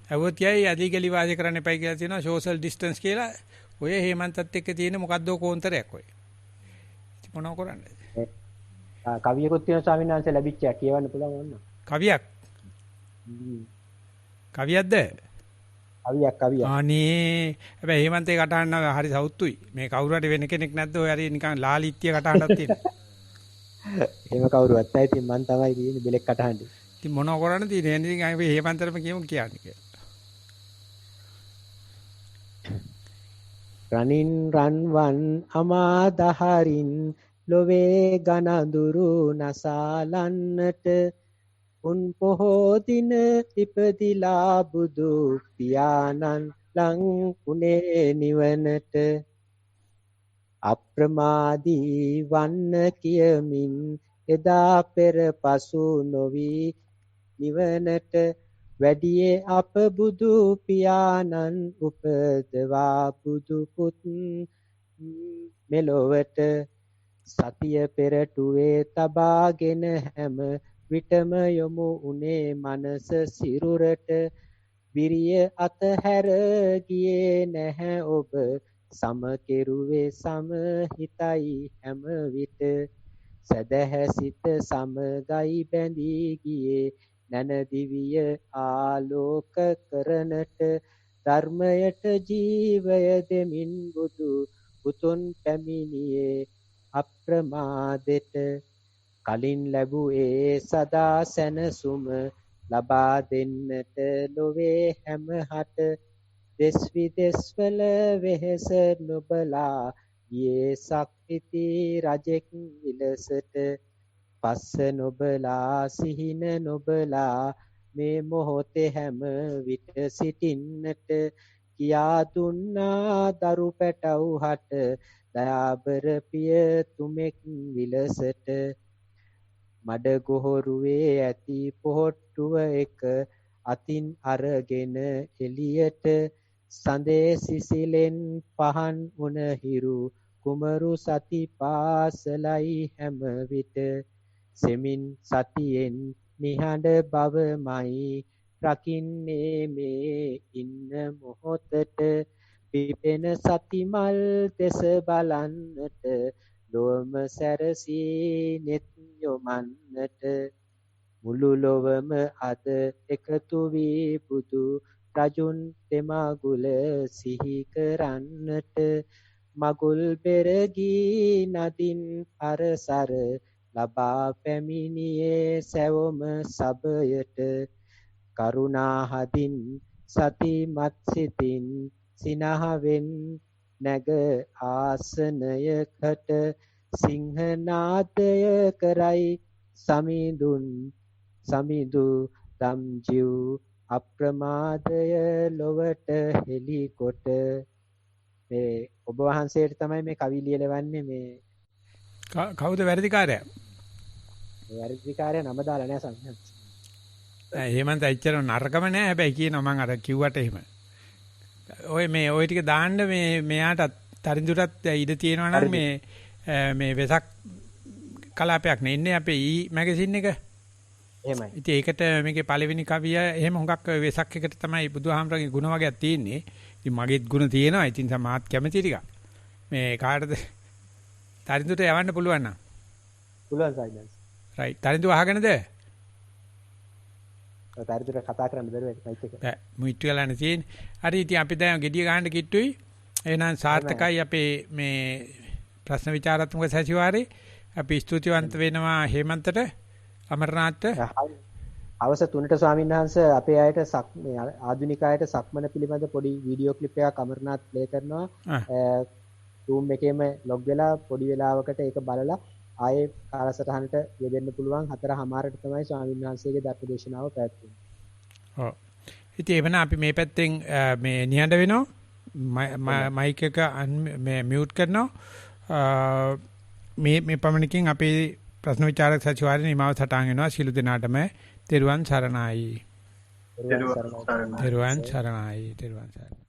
ඇහුවොත් යයි ඇලි ගලි වාසිය කරන්න එපයි කියලා තියෙනවා සෝෂල් ඩිස්ටන්ස් කියලා. ඔය හේමන්තත් එක්ක තියෙන මොකද්ද කෝන්තරයක් ඔය. ඉතින් මොනව කරන්නද? කවියකුත් තියෙනවා ස්වාමීන් වහන්සේ ලැබිච්ච කියවන්න පුළුවන් වුණා. කවියක්. කවියක්ද? කවියක්. අනේ හැබැයි හේමන්තේ කටහඬ හරි සෞතුයි. මේ කවුරු හරි වෙන කෙනෙක් නැද්ද ඔය හරි නිකන් ලාලිත්‍ය කටහඬක් තියෙන. එහෙම කවුරුවත් නැහැ. ඉතින් මං තමයි තියෙන්නේ බෙලෙක් කටහඬ. ඉතින් මොනව කරන්න තියෙන්නේ? ඉතින් අපි හේමන්තරම කියමු කියන්නේ. රනින් රන්වන් අමාදහරින් ලොවේ ගනඳුරු නසාලන්නට උන් පොහෝ දින ඉපදිලා බුදු පියාණන් ලං උනේ නිවනට අප්‍රමාදී වන්න කියමින් එදා පෙර පසු නොවි නිවනට වැඩියේ අප බුදු පියාණන් උපදවා බුදු පුත් මෙලොවට සතිය පෙරටුවේ තබාගෙන හැම විටම යොමු උනේ මනස සිරුරට විරිය අතහැර ගියේ නැහැ ඔබ සම කෙරුවේ සම හිතයි හැම විට සදහැ සිත සමගයි බැඳී ගියේ නැනදිවිය ආලෝක කරනට ධර්මයට ජීවය දෙමින් බුදු පුතුන් පැමිණියේ අප්‍රමාදෙට කලින් ලැබුවේ සදා සැනසුම ලබා දෙන්නට ලොවේ හැමහට දෙස් විදෙස්වල වෙහෙස නොබලා යේ සක්විති රජෙක් විලසට පස්ස නොබලා සිහින නොබලා මේ මොහොතේ හැම විට සිටින්නට කියා දුන්නා දරු පැටවුහට දයාබර පිය තුමෙක් විලසට මඩ ගොහරුවේ ඇති පොහොට්ටුව එක අතින් අරගෙන එළියට සඳේ සිසිලෙන් පහන් උන හිරු කුමරු සති පාසලයි හැම විට සෙමින් සතියෙන් නිහඬ බවමයි රකින්නේ මේ ඉන්න මොහොතට පිපෙන සතිමල් දෙස බලන්නට ලොවම සැරසී නෙත් යොමන්නට මුළු ලොවම අද එකතු වී බුදු රජුන් තෙමගුල සිහි කරන්නට මගුල් බෙරගී නදින් අරසර ලබා පැමිණියේ සැවොම සබයට කරුණා හදින් සතිමත් සිතින් සිනහවෙන් නැග ආසනයකට සිංහනාදය කරයි සමිඳු දම් ජීව් අප්‍රමාදය ලොවට හෙළි කොට මේ ඔබ වහන්සේට තමයි මේ කවි ලියලවන්නේ මේ කවුද වැරදිකාරයා? වැරදිකාරයා නම දාලා නැහැ සම්මත. හේමන්ත ඇච්චර නරකම නෑ හැබැයි කියනවා මම අර කිව්වට එහෙම. ඔය ටික දාන්න මෙයාට තරිඳුරත් ඉඩ තියෙනවා නම් මේ වෙසක් කලාපයක් නේ ඉන්නේ අපේ මැගසින් එක. එහෙමයි. ඉතින් ඒකට මේකේ පළවෙනි කවිය එහෙම හුඟක් වෙසක් එකට තමයි බුදුහාමරගේ ගුණ වර්ගයක් තියෙන්නේ. ඉතින් මගේත් ගුණ තියෙනවා. ඉතින් සමාත් කැමති ටික. මේ කාටද තරිඳුට යවන්න පුළුවන් නම්. පුළුවන් සයිඩන්ස්. රයිට්. තරිඳු අහගෙනද? තරිඳුට කතා කරන්න බැරුව මයික් එක. බෑ. මුයිට් වෙලානේ තියෙන්නේ. හරි ඉතින් අපි දැන් ගෙඩිය ගහන්න කිට්ටුයි. එහෙනම් සාර්ථකයි අපේ මේ ප්‍රශ්න විචාරාත්මක සැසිවාරේ. අපි ස්තුතිවන්ත වෙනවා හේමන්තට අමරනාථට. අවස 3ට ස්වාමීන් වහන්සේ අපේ අයට ආධුනික අයට සක්මන පිළිබඳ පොඩි වීඩියෝ ක්ලිප් එකක් අමරනාත් ප්ලේ කරනවා. Zoom එකේම log වෙලා පොඩි වෙලාවකට ඒක බලලා ආයේ කාලසටහනට යෙදෙන්න පුළුවන් 4:00ට තමයි ස්වාමීන් වහන්සේගේ ධර්ම දේශනාව පැවැත්වෙන්නේ. ඔව්. ඉතින් එවන අපි මේ පැත්තෙන් මේ නිහඬ වෙනවා. මයික් එක මේ මියුට් කරනවා. මේ පමණකින් අපේ ප්‍රශ්න විචාරක සචිවාරයේ නිමාව සටහන් වෙනවා. සියලු දෙනාටම තෙරුවන් සරණයි. තෙරුවන් සරණයි.